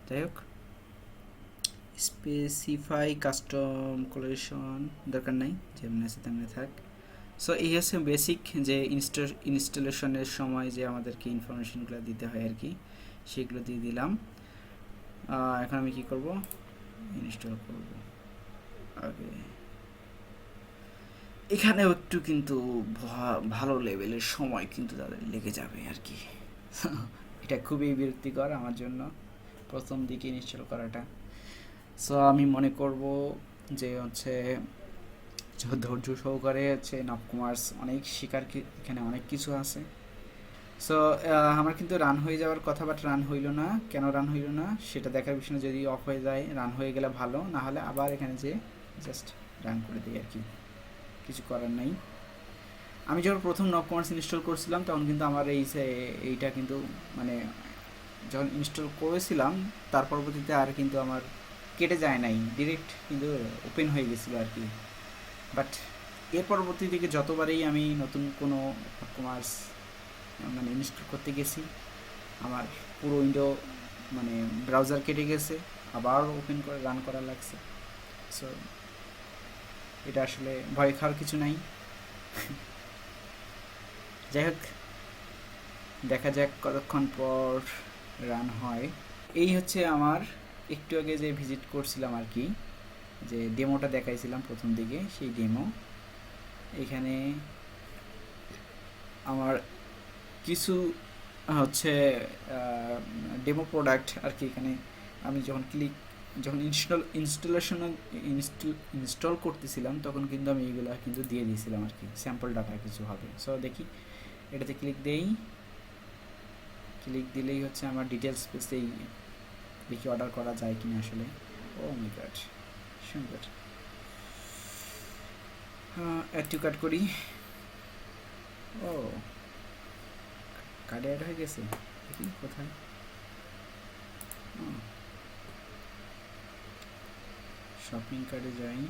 যাই হোক, স্পেসিফাই কাস্টম কোলেকশন দরকার নাই, যেমন আছে তেমনি থাক। সো এই হচ্ছে বেসিক যে ইনস্টলেশনের সময় যে আমাদেরকে ইনফরমেশনগুলো দিতে হয় আর কি, সেগুলো দিয়ে দিলাম। এখন আমি কি করব? ইনস্টল করব। ওকে, এখানেও একটু কিন্তু ভালো লেভেলের সময় কিন্তু তাদের লেগে যাবে আর কি। এটা খুবই বিরক্তিকর আমার জন্য প্রথম দিকে ইনস্টল করাটা। সো আমি মনে করব যে হচ্ছে ধৈর্য সহকারে হচ্ছে নবকুমার্স অনেক শেখার, এখানে অনেক কিছু আছে। সো আমার কিন্তু রান হয়ে যাওয়ার কথা, বাট রান হইল না। কেন রান হইল না সেটা দেখার বিষয়, যদি অফ হয়ে যায়, রান হয়ে গেলে ভালো, না হলে আবার এখানে যে জাস্ট রান করে দিই আর কি, কিছু করার নাই। আমি যখন প্রথম নবকুমার্স ইনস্টল করছিলাম তখন কিন্তু আমার এইটা কিন্তু মানে যখন ইনস্টল করেছিলাম তার পরবর্তীতে আর কিন্তু আমার কেটে যায় নাই, ডিরেক্ট কিন্তু ওপেন হয়ে গেছিলো আর কি। বাট এর পরবর্তী দিকে যতবারই আমি নতুন কোনো নবকুমার্স মানে ইনস্টল করতে গেছি, আমার পুরো উইন্ডো মানে ব্রাউজার কেটে গেছে, আবার ওপেন করে রান করা লাগছে। সো এটা আসলে ভয় খাওয়ার কিছু নাই। যাই হোক, দেখা যাক কতক্ষণ পর রান হয়। এই হচ্ছে আমার একটু আগে যে ভিজিট করছিলাম আর কি, যে ডেমোটা দেখাইছিলাম প্রথম দিকে, সেই ডেমো। এখানে আমার কিছু হচ্ছে ডেমো প্রোডাক্ট আর কি। এখানে আমি যখন ইনস্টল করতেছিলাম তখন কিন্তু আমি এইগুলো কিন্তু দিয়ে দিয়েছিলাম আর কি, স্যাম্পল ডাটা কিছু হবে। সো দেখি, এটাতে ক্লিক দিলেই হচ্ছে আমার ডিটেলস পেজেই দেখি অর্ডার করা যায় কিনা আসলে। ও মাই গড, সুন্দর। অ্যাড টু কার্ট করি। ও, কার্ডে অ্যাড হয়ে গেছে, দেখি কোথায়। শপিং কার্টে যাই,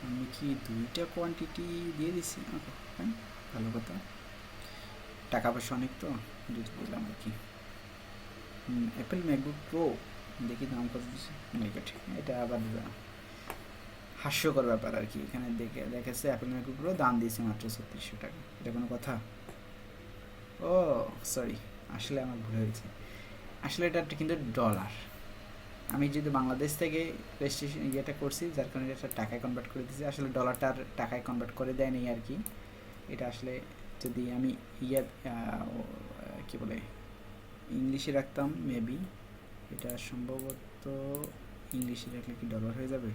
আমি কি দুইটা কোয়ান্টিটি দিয়ে দিচ্ছি? ওকে ফাইন, ভালো কথা। টাকা পয়সা অনেক তো দুটো দিলাম আর কি। অ্যাপেল ম্যাকবুক প্রো, দেখি দাম কত দিচ্ছে। এটা আবার হাস্যকর ব্যাপার আর কি। এখানে দেখেছে অ্যাপেল ম্যাকবুক প্রো দাম দিয়েছে মাত্র 3600 টাকা। এটা কোনো কথা? ও সরি, আসলে আমার ভুল হয়েছে। আসলে এটা কিন্তু ডলার। আমি যদি বাংলাদেশ থেকে রেজিস্ট্রেশন ইয়েটা করছি, যার কারণে এটা টাকায় কনভার্ট করে দিয়েছি। আসলে ডলারটার টাকায় কনভার্ট করে দেয় নেই আর কি। এটা আসলে যদি আমি ইয়ে কী বলে ইংলিশে রাখতাম মেবি, এটা সম্ভবত ইংলিশে রাখলে কি ডলার হয়ে যাবে?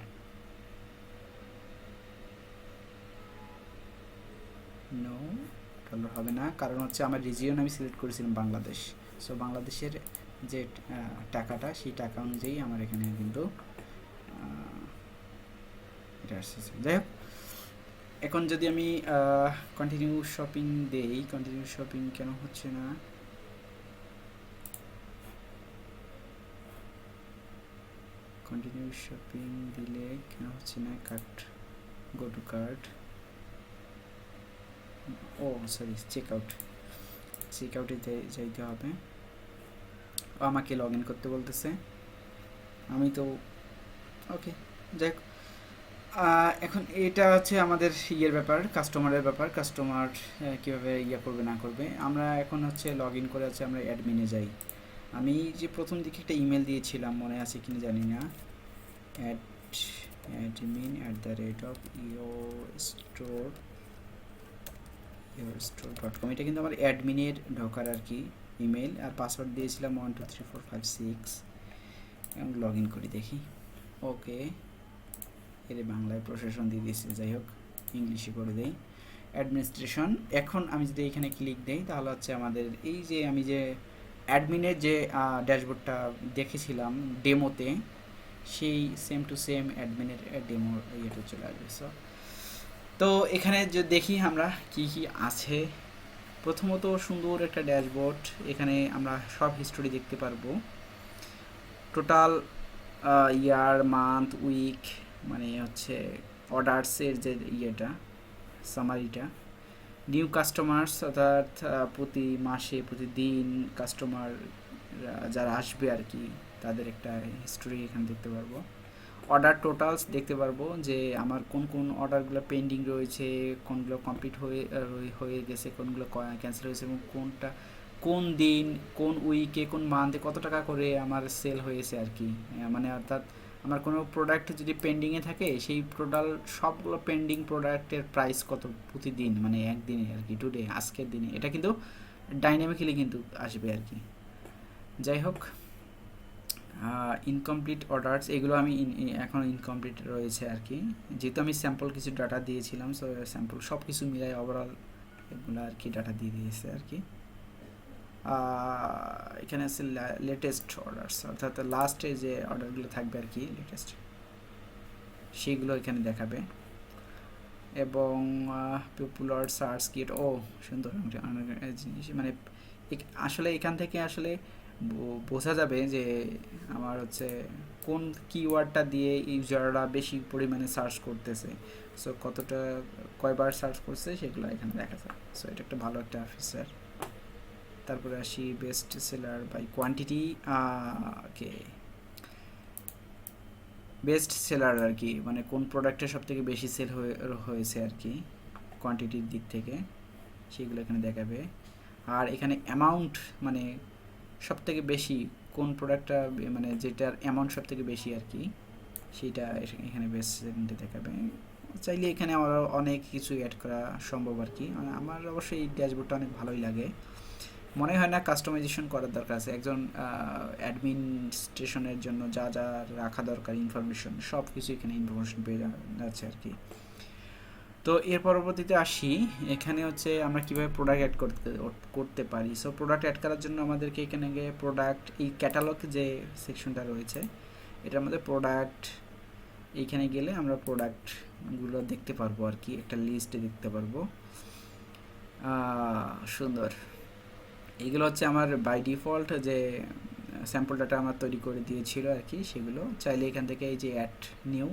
নো, ডলার হবে না, কারণ হচ্ছে আমার রিজিয়ন আমি সিলেক্ট করেছিলাম বাংলাদেশ। সো বাংলাদেশের যে টাকাটা, সেই টাকা অনুযায়ী আমার এখানে কিন্তু এটা আসছে। যাই হোক, এখন যদি আমি কন্টিনিউ শপিং দেই, কন্টিনিউ শপিং কেন হচ্ছে না? কন্টিনিউ শপিং দিলে কেন হচ্ছে না? Cart, go to cart, oh sorry, check out. Check আউটে যাইতে হবে। আমাকে লগ ইন করতে বলতেছে, আমি তো ওকে। যাই হোক, এখন এটা হচ্ছে আমাদের ইয়ের ব্যাপার, কাস্টমারের ব্যাপার। কাস্টমার কীভাবে ইয়ে করবে না করবে। আমরা এখন হচ্ছে লগ ইন করে আছে, আমরা অ্যাডমিনে যাই। আমি যে প্রথম দিকে একটা ইমেল দিয়েছিলাম, মনে আছে কিনা জানি না, admin@yourstore.com, এটা কিন্তু আমার অ্যাডমিনের ঢোকার আর কি ইমেল। আর পাসওয়ার্ড দিয়েছিলাম 123456 এবং লগ ইন করি দেখি। ওকে, এর বাংলায় প্রশাসন দিয়ে দিয়েছে, যাই হোক ইংলিশে করে দেই অ্যাডমিনিস্ট্রেশন। এখন আমি যদি এখানে ক্লিক দিই, তাহলে হচ্ছে আমাদের এই যে আমি যে অ্যাডমিনের যে ড্যাশবোর্ডটা দেখেছিলাম ডেমোতে, সেই সেম টু সেম অ্যাডমিনের ডেমো ইয়েটা চলে আসবে। সো তো এখানে যে দেখি আমরা কি কি আছে। প্রথমত সুন্দর একটা ড্যাশবোর্ড, এখানে আমরা সব হিস্টোরি দেখতে পারবো, টোটাল ইয়ার, মান্থ, উইক, মানে হচ্ছে অর্ডারসের যে ইয়েটা, সামারিটা, নিউ কাস্টমার্স, অর্থাৎ প্রতি মাসে প্রতিদিন কাস্টমার যারা আসবে আর কি, তাদের একটা হিস্টোরি এখানে দেখতে পারবো। অর্ডার টোটালস দেখতে পারবো, যে আমার কোন কোন অর্ডারগুলো পেন্ডিং রয়েছে, কোনগুলো কমপ্লিট হয়ে গেছে, কোনগুলো ক্যান্সেল হয়েছে, এবং কোনটা কোন দিন, কোন উইকে, কোন মান্থে কত টাকা করে আমার সেল হয়েছে আর কি। মানে অর্থাৎ আমার কোনো প্রোডাক্ট যদি পেন্ডিংয়ে থাকে, সেই সবগুলো পেন্ডিং প্রোডাক্টের প্রাইস কত প্রতিদিন, মানে একদিনে আর কি, টুডে, আজকের দিনে। এটা কিন্তু ডাইনামিক্যালি কিন্তু আসবে আর কি। যাই হোক, ইনকমপ্লিট অর্ডারস, এগুলো আমি এখন ইনকমপ্লিট রয়েছে আর কি, যেহেতু আমি স্যাম্পল কিছু ডাটা দিয়েছিলাম। সো স্যাম্পল সব কিছু মিলাই ওভারঅল এগুলো আর কি ডাটা দিয়ে দিয়েছে আর কি। এখানে আছে লেটেস্ট অর্ডারস, অর্থাৎ লাস্টে যে অর্ডারগুলো থাকবে আর কি, লেটেস্ট, সেইগুলো এখানে দেখাবে। এবং পপুলার সার্চ কিট, ও সুন্দর জিনিস, মানে আসলে এখান থেকে আসলে বোঝা যাবে যে আমার হচ্ছে কোন কিওয়ার্ডটা দিয়ে ইউজাররা বেশি পরিমাণে সার্চ করতেছে। সো কতটা, কয়বার সার্চ করছে, সেগুলো এখানে দেখা যায়। সো এটা একটা ভালো একটা ফিচার। তারপরে আসি best seller by quantity. Okay, best seller আর কি, মানে কোন প্রোডাক্টের সব থেকে বেশি সেল হয়েছে আর কি কোয়ান্টিটির দিক থেকে, সেগুলো এখানে দেখাবে। আর এখানে অ্যামাউন্ট, মানে সব থেকে বেশি কোন প্রোডাক্টটা, মানে যেটার অ্যামাউন্ট সব থেকে বেশি আর কি, সেইটা এখানে বেস্ট সেলারটা দেখাবে। চাইলে এখানে আমার অনেক কিছু অ্যাড করা সম্ভব আর কি। আমার অবশ্যই এই ড্যাশবোর্ডটা অনেক ভালোই লাগে, মনে হয় না কাস্টমাইজেশন করার দরকার আছে। একজন অ্যাডমিনিস্ট্রেশনের জন্য যা যা রাখা দরকার ইনফরমেশন, সব কিছু এখানে ইনফরমেশন পেয়ে যাচ্ছে আর কি। তো এর পরবর্তীতে আসি, এখানে হচ্ছে আমরা কীভাবে প্রোডাক্ট অ্যাড করতে পারি। সো প্রোডাক্ট অ্যাড করার জন্য আমাদেরকে এখানে গিয়ে প্রোডাক্ট, এই ক্যাটালগ যে সেকশনটা রয়েছে, এটার মধ্যে প্রোডাক্ট, এইখানে গেলে আমরা প্রোডাক্টগুলো দেখতে পারবো আর কি, একটা লিস্টে দেখতে পারবো। সুন্দর, এগুলো হচ্ছে আমার বাই ডিফল্ট যে স্যাম্পল ডাটা আমার তৈরি করে দিয়েছিল আর কি, সেগুলো চাইলে এখান থেকে এই যে অ্যাড নিউ,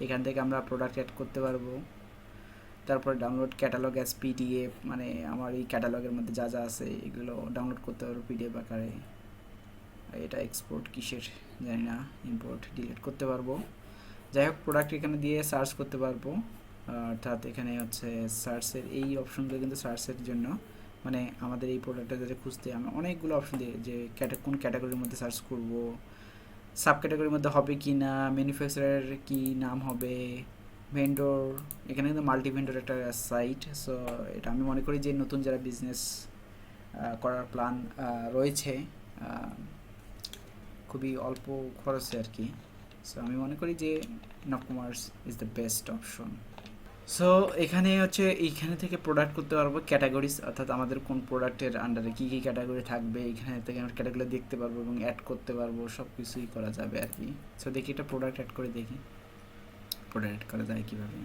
এখান থেকে আমরা প্রোডাক্ট অ্যাড করতে পারবো। তারপরে ডাউনলোড ক্যাটালগ অ্যাজ পিডিএফ, মানে আমার এই ক্যাটালগের মধ্যে যা যা আছে এগুলো ডাউনলোড করতে পারবো পিডিএফ আকারে। এটা এক্সপোর্ট কিসের জানি না, ইম্পোর্ট ডিলিট করতে পারবো। যাই হোক, প্রোডাক্ট এখানে দিয়ে সার্চ করতে পারবো। অর্থাৎ এখানে হচ্ছে সার্চের এই অপশনগুলো কিন্তু সার্চের জন্য, মানে আমাদের এই প্রোডাক্টটা যেটা খুঁজতে আমরা অনেকগুলো অপশন দিয়ে যে কোন ক্যাটাগরির মধ্যে সার্চ করব, সাব ক্যাটাগরির মধ্যে হবে কি না, ম্যানুফ্যাকচারার কি নাম হবে, ভেন্ডর, এখানে কিন্তু মাল্টি ভেন্ডর একটা সাইট। সো এটা আমি মনে করি যে নতুন যারা বিজনেস করার প্ল্যান রয়েছে, খুবই অল্প খরচে আর কি, সো আমি মনে করি যে nopCommerce is the best option. So এখানে হচ্ছে এইখানে থেকে প্রোডাক্ট করতে পারবো ক্যাটাগরিজ, অর্থাৎ আমাদের কোন প্রোডাক্টের আন্ডারে কী কী ক্যাটাগরি থাকবে এখানে থেকে আমরা ক্যাটাগরি দেখতে পারবো এবং অ্যাড করতে পারবো, সব কিছুই করা যাবে আর কি। সো দেখি একটা প্রোডাক্ট অ্যাড করে দেখি প্রোডাক্ট অ্যাড করা যায় কীভাবে।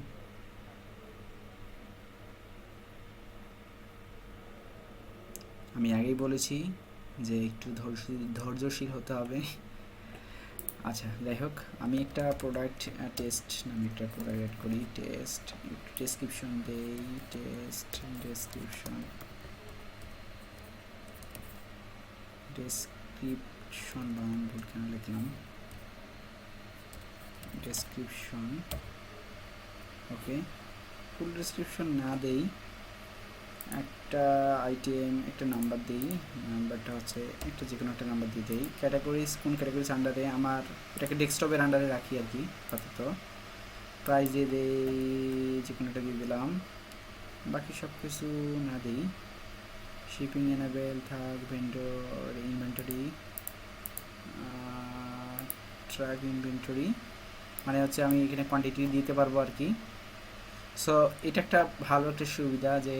আমি আগেই বলেছি যে একটু ধৈর্যশীল হতে হবে। আচ্ছা, যাই হোক, আমি একটা প্রোডাক্ট টেস্ট নামে একটা প্রোডাক্ট অ্যাড করি। টেস্ট, ডেসক্রিপশন দেই, টেস্ট ডেসক্রিপশন বানান ভুল কেন লিখলাম, ডেসক্রিপশন। ওকে, ফুল ডেসক্রিপশন না দেই, একটা আইটেম একটা নাম্বার দিই, নাম্বারটা হচ্ছে একটা যে কোনো একটা নাম্বার দিয়ে দিই। ক্যাটাগরিজ, কোন ক্যাটাগরিজ আন্ডারে, আমার এটাকে ডেস্কটপের আন্ডারে রাখি আর কি আপাতত। প্রাইস দিয়ে দিই, যে কোনো একটা দিয়ে দিলাম, বাকি সব কিছু না দিই। শিপিং এনেবেল থাক, ভেন্ডর ইনভেন্টরি, ট্র্যাক ইনভেন্টরি, মানে হচ্ছে আমি এখানে কোয়ান্টিটি দিতে পারবো আর কি। সো এটা একটা ভালো একটা সুবিধা যে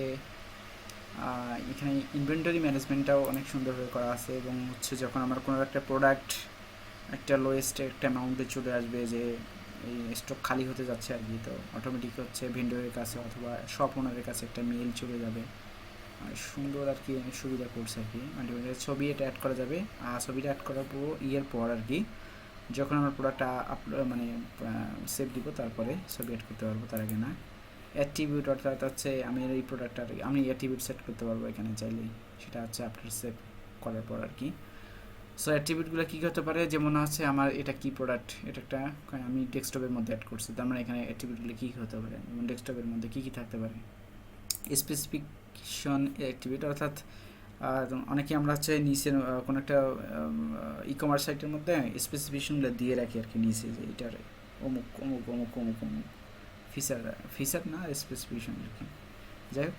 এখানে ইনভেন্টরি ম্যানেজমেন্টটাও অনেক সুন্দরভাবে করা আছে, এবং হচ্ছে যখন আমার কোনো একটা প্রোডাক্ট একটা লোয়েস্ট একটা অ্যামাউন্টে চলে আসবে, যে এই স্টক খালি হতে যাচ্ছে আর কি, তো অটোমেটিক হচ্ছে ভেন্ডরের কাছে অথবা শপ ওনারের কাছে একটা মেল চলে যাবে। সুন্দর আর কি সুবিধা করছে আর কি। মাল্টিমিডিয়া ছবি এটা অ্যাড করা যাবে, আর ছবিটা অ্যাড করার পর আর কি যখন আমার প্রোডাক্টটা আপলোড মানে সেভ দিব তারপরে ছবি অ্যাড করতে পারবো, তার আগে না। অ্যাট্রিবিউট, অর্থাৎ হচ্ছে আমি এই প্রোডাক্টটার আমি অ্যাট্রিবিউট সেট করতে পারবো এখানে চাইলেই, সেটা হচ্ছে আফটার সেভ করার পর আর কি। সো অ্যাট্রিবিউটগুলো কী হতে পারে, যেমন হচ্ছে আমার এটা কি প্রোডাক্ট, এটা একটা আমি ডেস্কটপের মধ্যে অ্যাড করছি, তার মানে এখানে অ্যাট্রিবিউটগুলো কী হতে পারে, যেমন ডেস্কটপের মধ্যে কী কী থাকতে পারে। স্পেসিফিকেশন অ্যাট্রিবিউট, অর্থাৎ অনেকে আমরা হচ্ছে নিচে কোনো একটা ই কমার্স সাইটের মধ্যে স্পেসিফিকেশনগুলো দিয়ে রাখি আর কি নিচে, যে এটার অমুক অমুক অমুক অমুক অমুক ফিচার না স্পেসিফিকেশন আর কি। যাই হোক,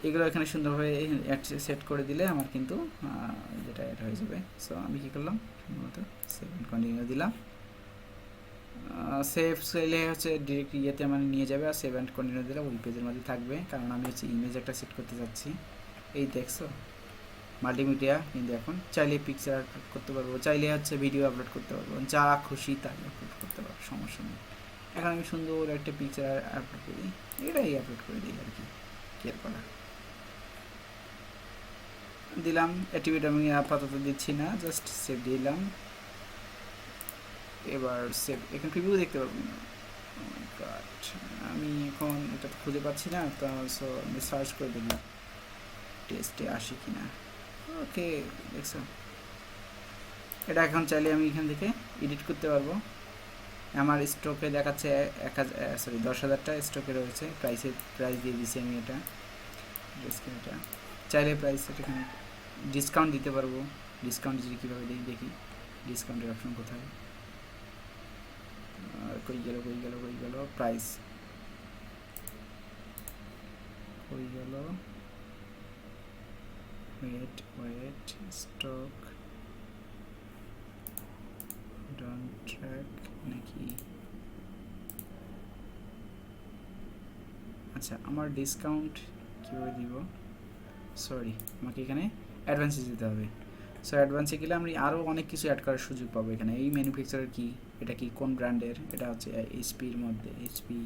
এগুলো এখানে সুন্দরভাবে সেট করে দিলে আমার কিন্তু যেটা অ্যাড হয়ে যাবে। সো আমি কী করলাম, সম্ভবত সেভ অ্যান্ড কন্টিনিউ দিলাম। সেভ চাইলে হচ্ছে ডিরেক্ট ইয়েতে আমার নিয়ে যাবে, আর সেভ অ্যান্ড কন্টিনিউ দিলে ওই পেজের মধ্যে থাকবে, কারণ আমি হচ্ছে ইমেজ একটা সেট করতে যাচ্ছি। এই দেখছো মাল্টিমিডিয়া, কিন্তু এখন চাইলে পিকচার আপলোড করতে পারবো, চাইলে হচ্ছে ভিডিও আপলোড করতে পারবো, যা খুশি তাই আপলোড করতে পারবো, সমস্যা নেই। এখন আমি সুন্দর একটা পিকচার আপলোড করি, এটাই আপলোড করে দিই আর কি, কেয়ার করা দিলাম। অ্যাক্টিভিটি আমি আপাতত দিচ্ছি না, জাস্ট সেভ দিলাম। এবার সেভ, এখানে প্রিভিউ দেখতে পারবো না, আমি এখন এটা খুঁজে পাচ্ছি না, তো সো আমি সার্চ করে দিলাম টেস্টে আসি কি না। ওকে, দেখছো এটা এখন চাইলে আমি এখান থেকে এডিট করতে পারবো। আমার স্টকে দেখাচ্ছে 10,000টা স্টকে রয়েছে, প্রাইস দিয়ে দিচ্ছি আমি এটা চাইলে প্রাইস এখানে ডিসকাউন্ট দিতে পারবো। ডিসকাউন্ট যদি কীভাবে দেখি ডিসকাউন্টের অপশন কোথায়, কই গেল প্রাইস, কই গেল, ওয়েট স্টক ডান ট্র্যাক নাকি, আচ্ছা আমার ডিসকাউন্ট কীভাবে দিব, সরি আমাকে এখানে অ্যাডভান্সে যেতে হবে। সো অ্যাডভান্সে গেলে আমি আরও অনেক কিছু অ্যাড করার সুযোগ পাবো এখানে। এই ম্যানুফ্যাকচারার কি, এটা কি কোন ব্র্যান্ডের, এটা হচ্ছে এইচপির মধ্যে এইচপি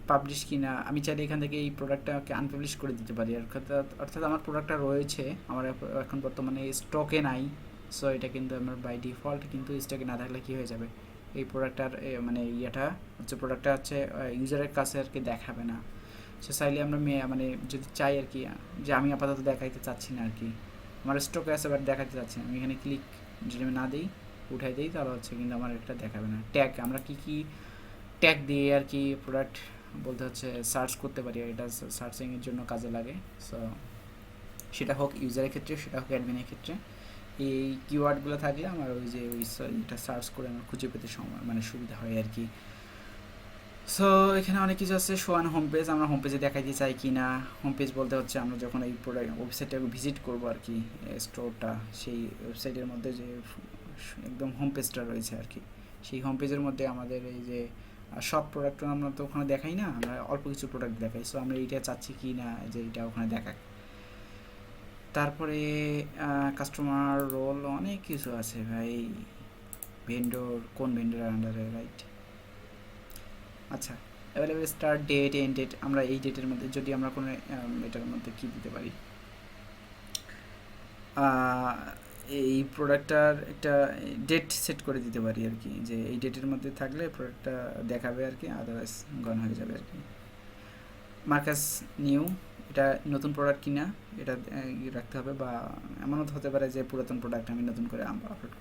পাবলিশ কিনা, আমি চাইলে এখান থেকে এই প্রোডাক্টটাকে আনপাবলিশ করে দিতে পারি। অর্থাৎ আমার প্রোডাক্টটা রয়েছে আমার এখন বর্তমানে স্টকে নাই, সো এটা কিন্তু আমার বাই ডিফল্ট কিন্তু স্টকে না থাকলে কী হয়ে যাবে, এই প্রোডাক্টটার মানে ইয়েটা হচ্ছে প্রোডাক্টটা হচ্ছে ইউজারের কাছে আর কি দেখাবে না। সো চাইলে আমরা মানে যদি চাই আর কি যে আমি আপাতত দেখাইতে চাচ্ছি না আর কি, আমার স্টকে আছে বাট দেখাতে চাচ্ছি না, আমি এখানে ক্লিক যদি আমি না দিই উঠাই দিই তাহলে হচ্ছে কিন্তু আমার এটা দেখাবে না। ট্যাগ আমরা কী কী ট্যাগ দিয়ে আর কি প্রোডাক্ট বলতে হচ্ছে সার্চ করতে পারি, এটা সার্চিংয়ের জন্য কাজে লাগে। সো সেটা হোক ইউজারের ক্ষেত্রে সেটা হোক অ্যাডমিনের ক্ষেত্রে, এই কিওয়ার্ডগুলো থাকলে আমার ওই যে ওই এটা সার্চ করে আমার খুঁজে পেতে সময় মানে সুবিধা হয় আর কি। সো এখানে অনেক কিছু আছে। শো অ্যান্ড হোম পেজ, আমরা হোম পেজে দেখাইতে চাই কি না। হোম পেজ বলতে হচ্ছে আমরা যখন এই প্রোডাক্ট ওয়েবসাইটটাকে ভিজিট করবো আর কি, স্টোরটা, সেই ওয়েবসাইটের মধ্যে যে একদম হোম পেজটা রয়েছে আর কি, সেই হোম পেজের মধ্যে আমাদের এই যে সব প্রোডাক্ট আমরা তো ওখানে দেখাই না, আমরা অল্প কিছু প্রোডাক্ট দেখাই। সো আমরা এইটা চাচ্ছি কি না যে এটা ওখানে দেখাক। তারপরে কাস্টমার রোল, অনেক কিছু আছে ভাই, ভেন্ডর কোন ভেন্ডরের আন্ডারে, রাইট। আচ্ছা, available start date, end date, আমরা এই ডেটের মধ্যে যদি আমরা কোনো এটার মধ্যে কী দিতে পারি, এই প্রোডাক্টটার একটা ডেট সেট করে দিতে পারি আর কি, যে এই ডেটের মধ্যে থাকলে প্রোডাক্টটা দেখাবে আর কি, আদারওয়াইজ গন হয়ে যাবে আর কি। মার্কাস নিউ, এটা নতুন প্রোডাক্ট কিনা এটা রাখতে হবে, বা এমনও হতে পারে যে পুরাতন প্রোডাক্ট আমি নতুন করে আপলোড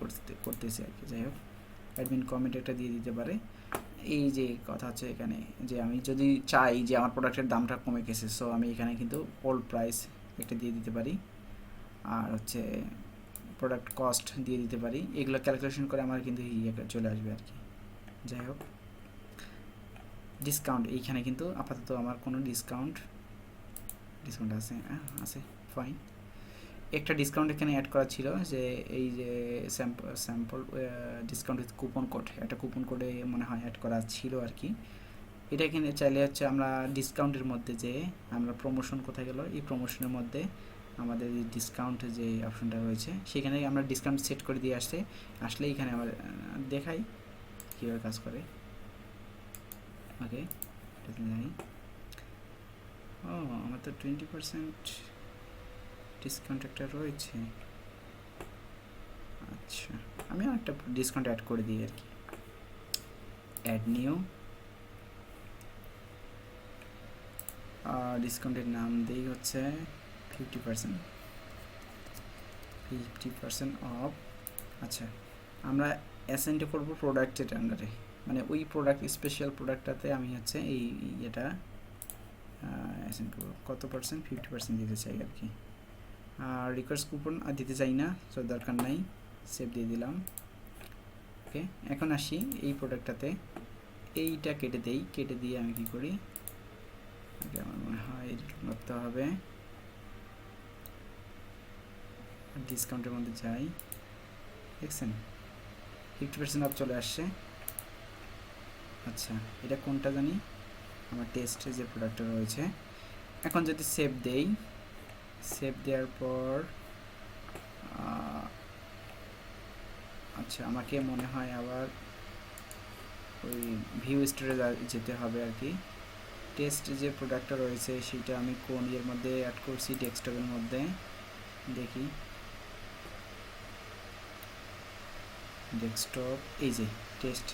করতেছি আর কি। যাই হোক, অ্যাডমিন কমেন্ট একটা দিয়ে দিতে পারে। এই যে কথা হচ্ছে এখানে যে আমি যদি চাই যে আমার প্রোডাক্টের দামটা কমে গেছে, সো আমি এখানে কিন্তু ওল্ড প্রাইস একটা দিয়ে দিতে পারি, আর হচ্ছে প্রোডাক্ট কস্ট দিয়ে দিতে পারি। এগুলো ক্যালকুলেশন করে আমার কিন্তু চলে আসবে আর কি। যাই হোক, ডিসকাউন্ট, এইখানে কিন্তু আপাতত আমার কোনো ডিসকাউন্ট আছে, আছে, ফাইন। একটা ডিসকাউন্ট এখানে অ্যাড করা ছিল, যে এই যে sample discount with coupon code, একটা কুপন কোডে মনে হয় অ্যাড করা ছিল আর কি। এটা এখানে চাইলে হচ্ছে আমরা ডিসকাউন্টের মধ্যে যে আমরা প্রমোশন কোথায় গেল, এই প্রমোশনের মধ্যে আমাদের এই ডিসকাউন্ট যে অপশনটা রয়েছে সেখানে আমরা ডিসকাউন্ট সেট করে দিয়ে আসলে এখানে আমার দেখাই কীভাবে কাজ করে। ওকে, যাই। ও, আমার তো 20% ডিসকাউন্ট একটা রয়েছে। আচ্ছা, আমি একটা ডিসকাউন্ট অ্যাড করে দিই আর কি, অ্যাড নিউ, ডিসকাউন্টের নাম দিই হচ্ছে 50% অফ। আচ্ছা, আমরা অ্যাসাইনটা করবো প্রোডাক্টের আন্ডারে, মানে ওই প্রোডাক্ট স্পেশাল প্রোডাক্টটাতে আমি হচ্ছে এই এটা অ্যাসাইন করবো। কত পার্সেন্ট? 50% দিতে চাই আর কি। আর রিকোয়েস্ট কুপন আর দিতে চাই না, তো দরকার নাই, সেভ দিয়ে দিলাম। ওকে, এখন আসি এই প্রোডাক্টটাতে, এইটা কেটে দিয়ে আমি কি করি, আগে আমার মনে হয় এডিট করতে হবে, ডিসকাউন্টের মধ্যে যাই, দেখছেন 50% অফ চলে আসছে। আচ্ছা, এটা কোনটা জানি, আমার টেস্টে যে প্রোডাক্টটা রয়েছে। এখন যদি সেভ দেই, সেভ দেওয়ার পর আচ্ছা, আমাকে মনে হয় আবার ওই ভিউ স্টোরে যেতে হবে আর কি। টেস্ট যে প্রোডাক্টটা রয়েছে সেটা আমি কোন ইয়ের মধ্যে অ্যাড করছি, ডেস্কটপের মধ্যে, দেখি ডেস্কটপ, এই যে টেস্ট,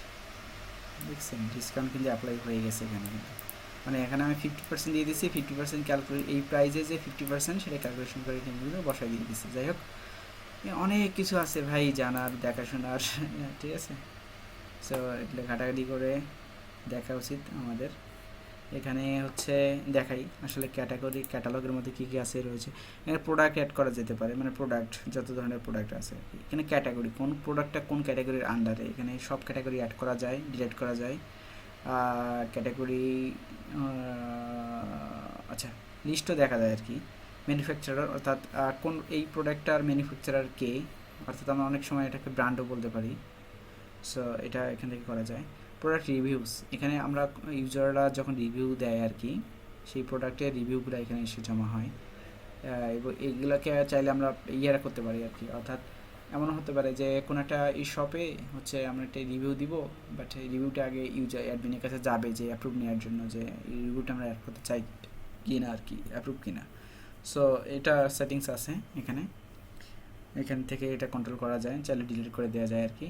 দেখছেন ডিসকাউন্ট কিন্তু অ্যাপ্লাই হয়ে গেছে এখানে কিন্তু, মানে এখানে আমি 50% দিয়ে দিচ্ছি, 50% ক্যালকুলেট, এই প্রাইজে যে 50% সেটা ক্যালকুলেশন করে কিন্তু বসাই দিয়ে দিচ্ছি। যাই হোক, অনেক কিছু আছে ভাই জানার, দেখাশোনার, ঠিক আছে। সো এগুলো ঘাটাঘাটি করে দেখা উচিত আমাদের। এখানে হচ্ছে দেখাই আসলে ক্যাটালগের মধ্যে কী কী আছে রয়েছে। এখানে প্রোডাক্ট অ্যাড করা যেতে পারে, মানে প্রোডাক্ট যত ধরনের প্রোডাক্ট আছে আর কি। এখানে ক্যাটাগরি, কোন প্রোডাক্টটা কোন ক্যাটাগরির আন্ডারে, এখানে সব ক্যাটাগরি অ্যাড করা যায়, ডিলিট করা যায়। ক্যাটাগরি, আচ্ছা, লিস্টও দেখা যায় আর কি। ম্যানুফ্যাকচারার, অর্থাৎ কোন এই প্রোডাক্টটার ম্যানুফ্যাকচারার কে, অর্থাৎ আমরা অনেক সময় এটাকে ব্র্যান্ডও বলতে পারি। সো এটা এখান থেকে করা যায়। প্রোডাক্ট রিভিউস, এখানে আমরা ইউজাররা যখন রিভিউ দেয় আর কি, সেই প্রোডাক্টের রিভিউগুলো এখানে এসে জমা হয়, এবং এইগুলোকে চাইলে আমরা ইয়েরা করতে পারি আর কি। অর্থাৎ এমনও হতে পারে যে কোনো একটা এই শপে হচ্ছে আমরা একটা রিভিউ দিব, বাট এই রিভিউটা আগে ইউজার অ্যাডমিনের কাছে যাবে যে অ্যাপ্রুভ নেওয়ার জন্য, যে এই রিভিউটা আমরা অ্যাড করতে চাই কি না আর কি, অ্যাপ্রুভ কিনা। সো এটা সেটিংস আছে এখানে। এখান থেকে এটা কন্ট্রোল করা যায়, চাইলে ডিলিট করে দেওয়া যায় আর কি।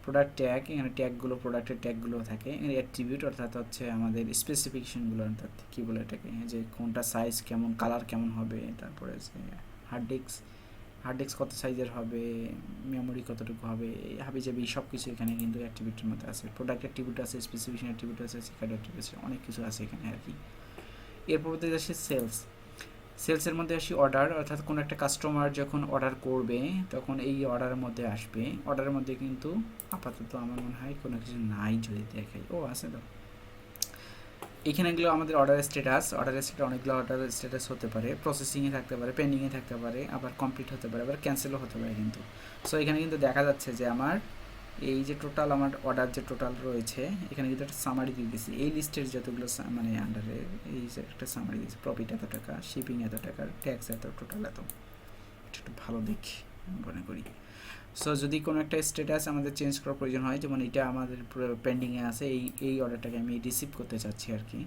প্রোডাক্ট ট্যাগ, এখানে ট্যাগগুলো প্রোডাক্টের ট্যাগগুলো থাকে। এখানে অ্যাট্রিবিউট অর্থাৎ হচ্ছে আমাদের স্পেসিফিকেশনগুলো, অর্থাৎ কী বলে এটাকে, যে কোনটা সাইজ কেমন, কালার কেমন হবে, তারপরে যে হার্ড ডিস্ক কত সাইজের হবে, মেমোরি কতটুকু হবে, হাবি জাবি সব কিছু এখানে কিন্তু অ্যাট্রিবিউটের মধ্যে আছে। প্রোডাক্ট অ্যাট্রিবিউট আছে, স্পেসিফিকেশন অ্যাট্রিবিউট আছে, সিক্রেট অ্যাট্রিবিউট আছে, অনেক কিছু আছে এখানে আর কি। এরপর আসে সেলসের মধ্যে আসি অর্ডার, অর্থাৎ কোনো একটা কাস্টমার যখন অর্ডার করবে তখন এই অর্ডারের মধ্যে আসবে। অর্ডারের মধ্যে কিন্তু আপাতত আমার মনে হয় কোনো কিছু নাই, যদি দেখাই, ও আছে তো এইখানেগুলো আমাদের অর্ডার স্ট্যাটাস অনেকগুলো অর্ডার স্ট্যাটাস হতে পারে, প্রসেসিংয়ে থাকতে পারে, পেন্ডিংয়ে থাকতে পারে, আবার কমপ্লিট হতে পারে, আবার ক্যান্সেলও হতে পারে কিন্তু। সো এখানে কিন্তু দেখা যাচ্ছে যে আমার এই যে টোটাল আমার অর্ডার যে টোটাল রয়েছে, এখানে কিন্তু একটা সামারি দিয়ে দিয়েছি এই লিস্টের যতগুলো মানে আন্ডারে, এই যে একটা সামারি দিয়েছি, প্রফিট এত টাকা, শিপিং এত টাকা, ট্যাক্স এত, টোটাল এত। এটা একটু ভালো দেখি মনে করি। সো যদি কোনো একটা স্ট্যাটাস আমাদের চেঞ্জ করার প্রয়োজন হয়, যেমন এটা আমাদের পেন্ডিংয়ে আছে, এই অর্ডারটাকে আমি রিসিভ করতে চাচ্ছি আর কি।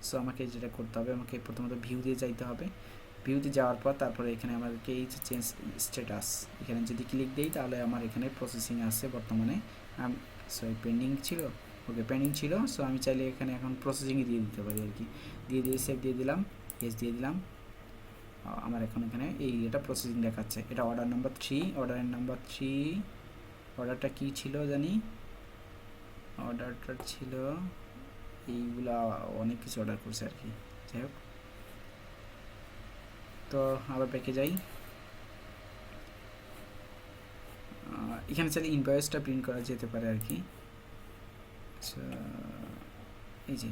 সো আমাকে যেটা করতে হবে, আমাকে প্রথমত ভিউ দিয়ে যাইতে হবে। ভিউতে যাওয়ার পর তারপরে এখানে আমাদেরকে এই যে চেঞ্জ স্ট্যাটাস, এখানে যদি ক্লিক দিই তাহলে আমার এখানে প্রসেসিং আছে বর্তমানে। সরি, পেন্ডিং ছিল, ওকে পেন্ডিং ছিল। সো আমি চাইলে এখানে এখন প্রসেসিংয়ে দিয়ে দিতে পারি আর কি। দিয়ে সেভ দিয়ে দিলাম, এস দিয়ে দিলাম। আমার এখন এখানে এটা প্রসেসিং দেখাচ্ছে। এটা অর্ডার নাম্বার 3, অর্ডারের নাম্বার 3। অর্ডারটা কী ছিল জানি, অর্ডারটা ছিল এইগুলা, অনেক কিছু অর্ডার করছে আর কি। যাই হোক, তো আবার ব্যাকে যাই। এখানে চাইলে ইনভয়েসটা প্রিন্ট করা যেতে পারে আর কি। আচ্ছা, এই যে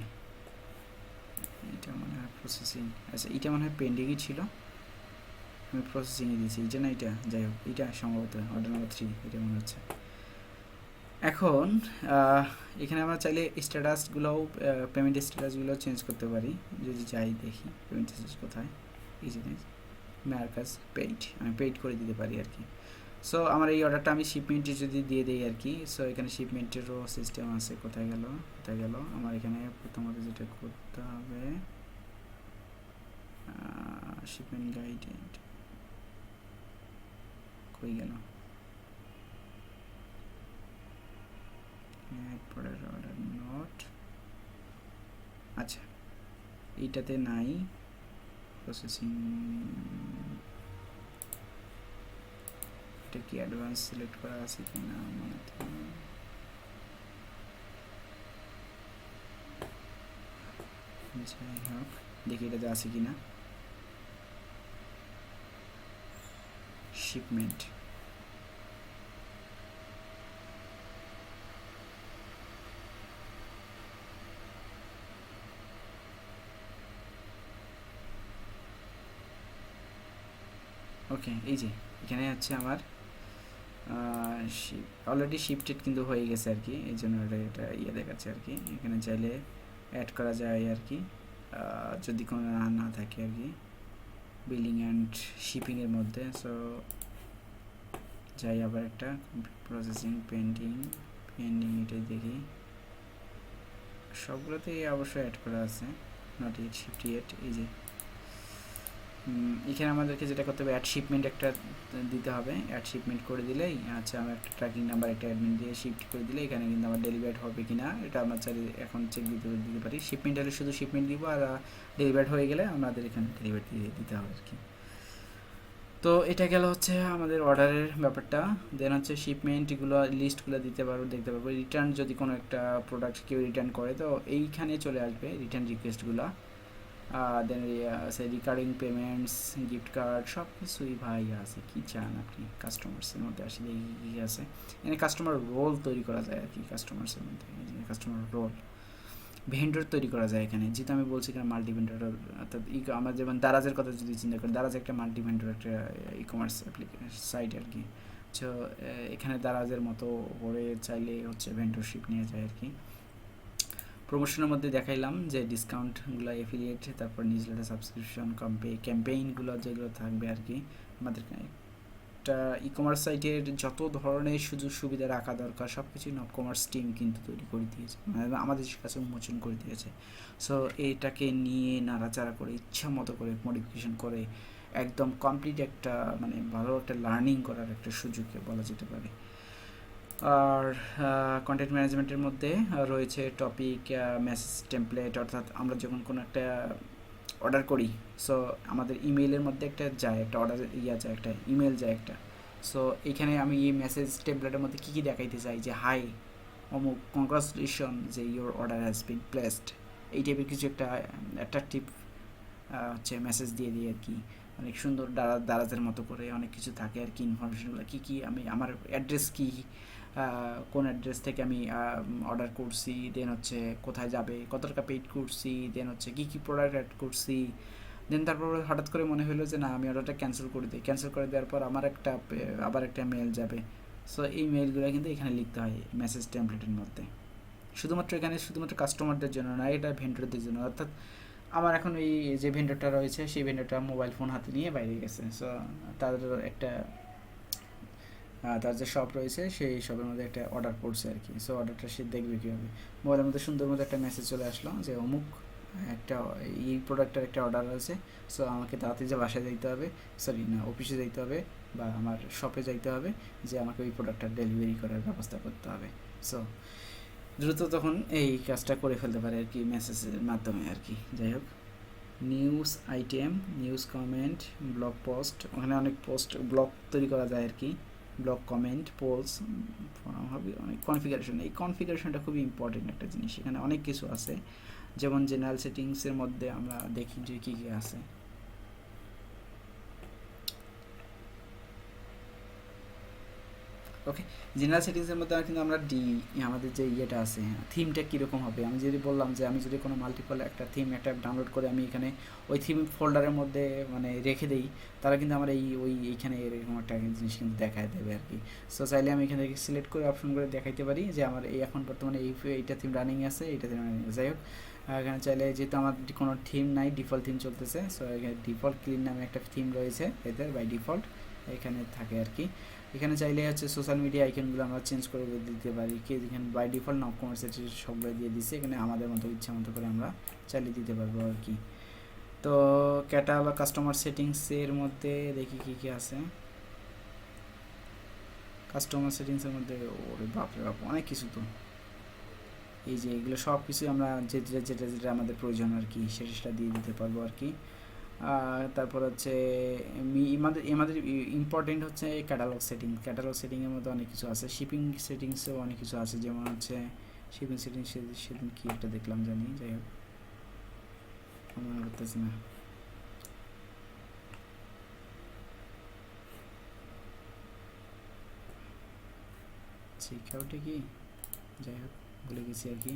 এটা মনে হয় প্রসেসিং, আচ্ছা এটা মনে হয় পেন্ডিংই ছিল, আমি প্রসেসিংয়ে দিয়েছি, এটা না এটা, যাই হোক এটা সম্ভবত অর্ডার নাম্বার 3, এটা মনে হচ্ছে। এখন এখানে আমরা চাইলে স্ট্যাটাসগুলোও, পেমেন্ট স্ট্যাটাসগুলোও চেঞ্জ করতে পারি। যদি যাই দেখি পেমেন্ট স্ট্যাটাস কোথায়, এই জিনিস মার্কাস পেইড, আমি পেইড করে দিতে পারি আর কি। সো আমার এই অর্ডারটা আমি শিপমেন্টে যদি দিয়ে দিই আর কি। সো এখানে শিপমেন্টেরও সিস্টেম আছে, কোথায় গেল আমার এখানে প্রথমত যেটা করতে হবে, শিপমেন্ট গাইড কই গেল, পরের অর্ডার নোট, আচ্ছা এইটাতে নাই প্রসেসিং, এটা কি অ্যাডভান্স সিলেক্ট করা আছে কি না মনে তো, যাই হোক দেখি এটাতে আছে কি না। শিপমেন্ট, ওকে এই যে এখানে হচ্ছে আমার অলরেডি শিফটেড কিন্তু হয়ে গেছে আর কি, এই জন্য এটা ইয়ে দেখাচ্ছে আর কি। এখানে চাইলে অ্যাড করা যায় আর কি, যদি কোনো না থাকে আর কি বিলিং অ্যান্ড শিপিংয়ের মধ্যে। সো যাই আবার একটা প্রসেসিং, পেন্ডিং এটাই দেখি, সবগুলোতেই অবশ্যই অ্যাড করা আছে, নট ইট শিফট ইয়েট। এই যে এখানে আমাদেরকে যেটা করতে হবে, অ্যাড শিপমেন্ট একটা দিতে হবে। অ্যাড শিপমেন্ট করে দিলেই আচ্ছা, আমার একটা ট্র্যাকিং নাম্বার, একটা অ্যাডমিন দিয়ে শিফট করে দিলে এখানে কিন্তু আমার ডেলিভার্ড হবে কি না এটা আমরা চাইলে এখন চেক দিতে পারি। শিপমেন্ট হলে শুধু শিপমেন্ট দিব, আর ডেলিভার্ড হয়ে গেলে আমাদের এখানে ডেলিভারি দিয়ে দিতে হবে আর কি। তো এটা গেল হচ্ছে আমাদের অর্ডারের ব্যাপারটা। দেন হচ্ছে শিপমেন্টগুলো, লিস্টগুলো দিতে পারবো, দেখতে পারবো। রিটার্ন যদি কোনো একটা প্রোডাক্ট কেউ রিটার্ন করে তো এইখানে চলে আসবে রিটার্ন রিকোয়েস্টগুলো। দেন রিকারিং পেমেন্টস, গিফট কার্ড, সব কিছুই ভাই আছে। কি চান আপনি কাস্টমার্সের মধ্যে আসলে কী আছে, এখানে কাস্টমার রোল তৈরি করা যায় আর কি। কাস্টমার্সের মধ্যে কাস্টমার রোল, ভেন্ডর তৈরি করা যায় এখানে, যেহেতু আমি বলছি এখানে মাল্টি ভেন্ডর, অর্থাৎ আমার যেমন দারাজের কথা যদি চিন্তা করি, দারাজ একটা মাল্টি ভেন্ডর একটা ই কমার্স অ্যাপ্লিকেশন সাইট আর কি। তো এখানে দারাজের মতো করে চাইলে হচ্ছে ভেন্ডরশিপ নিয়ে যায় আর কি। প্রমোশনের মধ্যে দেখাইলাম যে ডিসকাউন্টগুলো, এফিলিয়েট, তারপর নিউজলেটার সাবস্ক্রিপশন, ক্যাম্পেইনগুলো যেগুলো থাকবে আর কি। আমাদের একটা ই কমার্স সাইটের যত ধরনের সুযোগ সুবিধা রাখা দরকার সব কিছুই নব কমার্স টিম কিন্তু তৈরি করে দিয়েছে, মানে আমাদের কাছে উন্মোচন করে দিয়েছে। সো এটাকে নিয়ে নাড়াচাড়া করে ইচ্ছা মতো করে মডিফিকেশন করে একদম কমপ্লিট একটা মানে ভালো একটা লার্নিং করার একটা সুযোগ বলা যেতে পারে। আর কন্টেন্ট ম্যানেজমেন্টের মধ্যে রয়েছে টপিক, মেসেজ টেমপ্লেট, অর্থাৎ আমরা যখন কোনো একটা অর্ডার করি, সো আমাদের ইমেইলের মধ্যে একটা যায়, একটা অর্ডার যায়, একটা ইমেল যায় একটা। সো এখানে আমি এই মেসেজ টেমপ্লেটের মধ্যে কী কী দেখাইতে চাই, যে হাই অমুক, কংগ্রাচুলেশন যে your order has been placed, এই টাইপের কিছু একটা অ্যাট্রাকটিভ হচ্ছে মেসেজ দিয়ে দিই আর কি। অনেক সুন্দর দারাজের মতো করে অনেক কিছু থাকে আর কি, ইনফরমেশনগুলো কী কী, আমি আমার অ্যাড্রেস কী, কোন অ্যাড্রেস থেকে আমি অর্ডার করছি, দেন হচ্ছে কোথায় যাবে, কত টাকা পেইড করছি, দেন হচ্ছে কী কী প্রোডাক্ট অ্যাড করছি। দেন তারপর হঠাৎ করে মনে হলো যে না, আমি অর্ডারটা ক্যান্সেল করে দিই। ক্যান্সেল করে দেওয়ার পর আমার আবার একটা মেল যাবে। সো এই মেলগুলো কিন্তু এখানে লিখতে হয় মেসেজ টেমপ্লেটের মধ্যে। শুধুমাত্র কাস্টমারদের জন্য না, এটা ভেন্ডরদের জন্য। অর্থাৎ আমার এখন এই যে ভেন্ডরটা রয়েছে, সেই ভেন্ডরটা মোবাইল ফোন হাতে নিয়ে বাইরে গেছে। সো তাদের একটা তার যে শপ রয়েছে, সেই শপের মধ্যে একটা অর্ডার পড়ছে আর কি। সো অর্ডারটা সে দেখবে কীভাবে, মোবাইলের মধ্যে সুন্দর মতো একটা মেসেজ চলে আসলো যে অমুক একটা এই প্রোডাক্টের একটা অর্ডার আছে। সো আমাকে তাড়াতাড়ি যে বাসায় যাইতে হবে, সরি না, অফিসে যাইতে হবে বা আমার শপে যাইতে হবে, যে আমাকে ওই প্রোডাক্টটা ডেলিভারি করার ব্যবস্থা করতে হবে। সো দ্রুত তখন এই কাজটা করে ফেলতে পারে আর কি, মেসেজের মাধ্যমে আর কি। যাই হোক, news item, news comment, blog post, ওখানে অনেক পোস্ট ব্লগ তৈরি করা যায় আর কি। ব্লগ কমেন্ট, পোলস হবে, অনেক কনফিগারেশন। এই কনফিগারেশনটা খুবই ইম্পর্টেন্ট একটা জিনিস, এখানে অনেক কিছু আছে। যেমন জেনারেল সেটিংসের মধ্যে আমরা দেখি যে কী কী আছে। ওকে, জেনারেল সেটিংসের মধ্যে কিন্তু আমরা আমাদের যে ইয়েটা আছে, থিমটা কীরকম হবে, আমি যদি বললাম যে আমি যদি কোনো মাল্টিপল একটা থিম একটা ডাউনলোড করে আমি এখানে ওই থিম ফোল্ডারের মধ্যে মানে রেখে দিই, তাহলে কিন্তু আমার এইখানে এরকম একটা জিনিস কিন্তু দেখায় দেবে আর কি। সো চাইলে আমি এখানে সিলেক্ট করে অপশন করে দেখাইতে পারি যে আমার এই এখন বর্তমানে এইটা থিম রানিং আছে, এইটা থিম রানিং আছে। যাই হোক, এখানে চাইলে যেহেতু আমার কোনো থিম নাই, ডিফল্ট থিম চলতেছে, সো এখানে ডিফল্ট ক্লিন নামে একটা থিম রয়েছে এদের বাই ডিফল্ট এখানে থাকে আর কি। এখানে চাইলে হচ্ছে সোশ্যাল মিডিয়া আইকনগুলো আমরা চেঞ্জ করে দিতে পারি, কি এখানে বাই ডিফল্ট নব কমার্স সবগুলো দিয়ে দিচ্ছে, এখানে আমাদের মতো ইচ্ছা মতো করে আমরা চাইলে দিতে পারবো আর কি। তো ক্যাটালগ কাস্টমার সেটিংসের মধ্যে দেখি কী কী আছে। কাস্টমার সেটিংসের মধ্যে ওরে বাপরে বাপ, অনেক কিছু তো। এই যে এগুলো সব কিছুই আমরা যেটা যেটা যেটা আমাদের প্রয়োজন আর কি, সেটা দিয়ে দিতে পারবো আর কি। তারপর হচ্ছে আমাদের ইম্পর্টেন্ট হচ্ছে ক্যাটালগ সেটিং। ক্যাটালগ সেটিংয়ের মধ্যে অনেক কিছু আছে, শিপিং সেটিংসেও অনেক কিছু আছে। যেমন হচ্ছে শিপিং সেটিংস সেদিন কি একটা দেখলাম জানি, যাই হোক মনে করতেছি না। শিক্ষাওটা কি, যাই হোক ভুলে গেছি আর কি।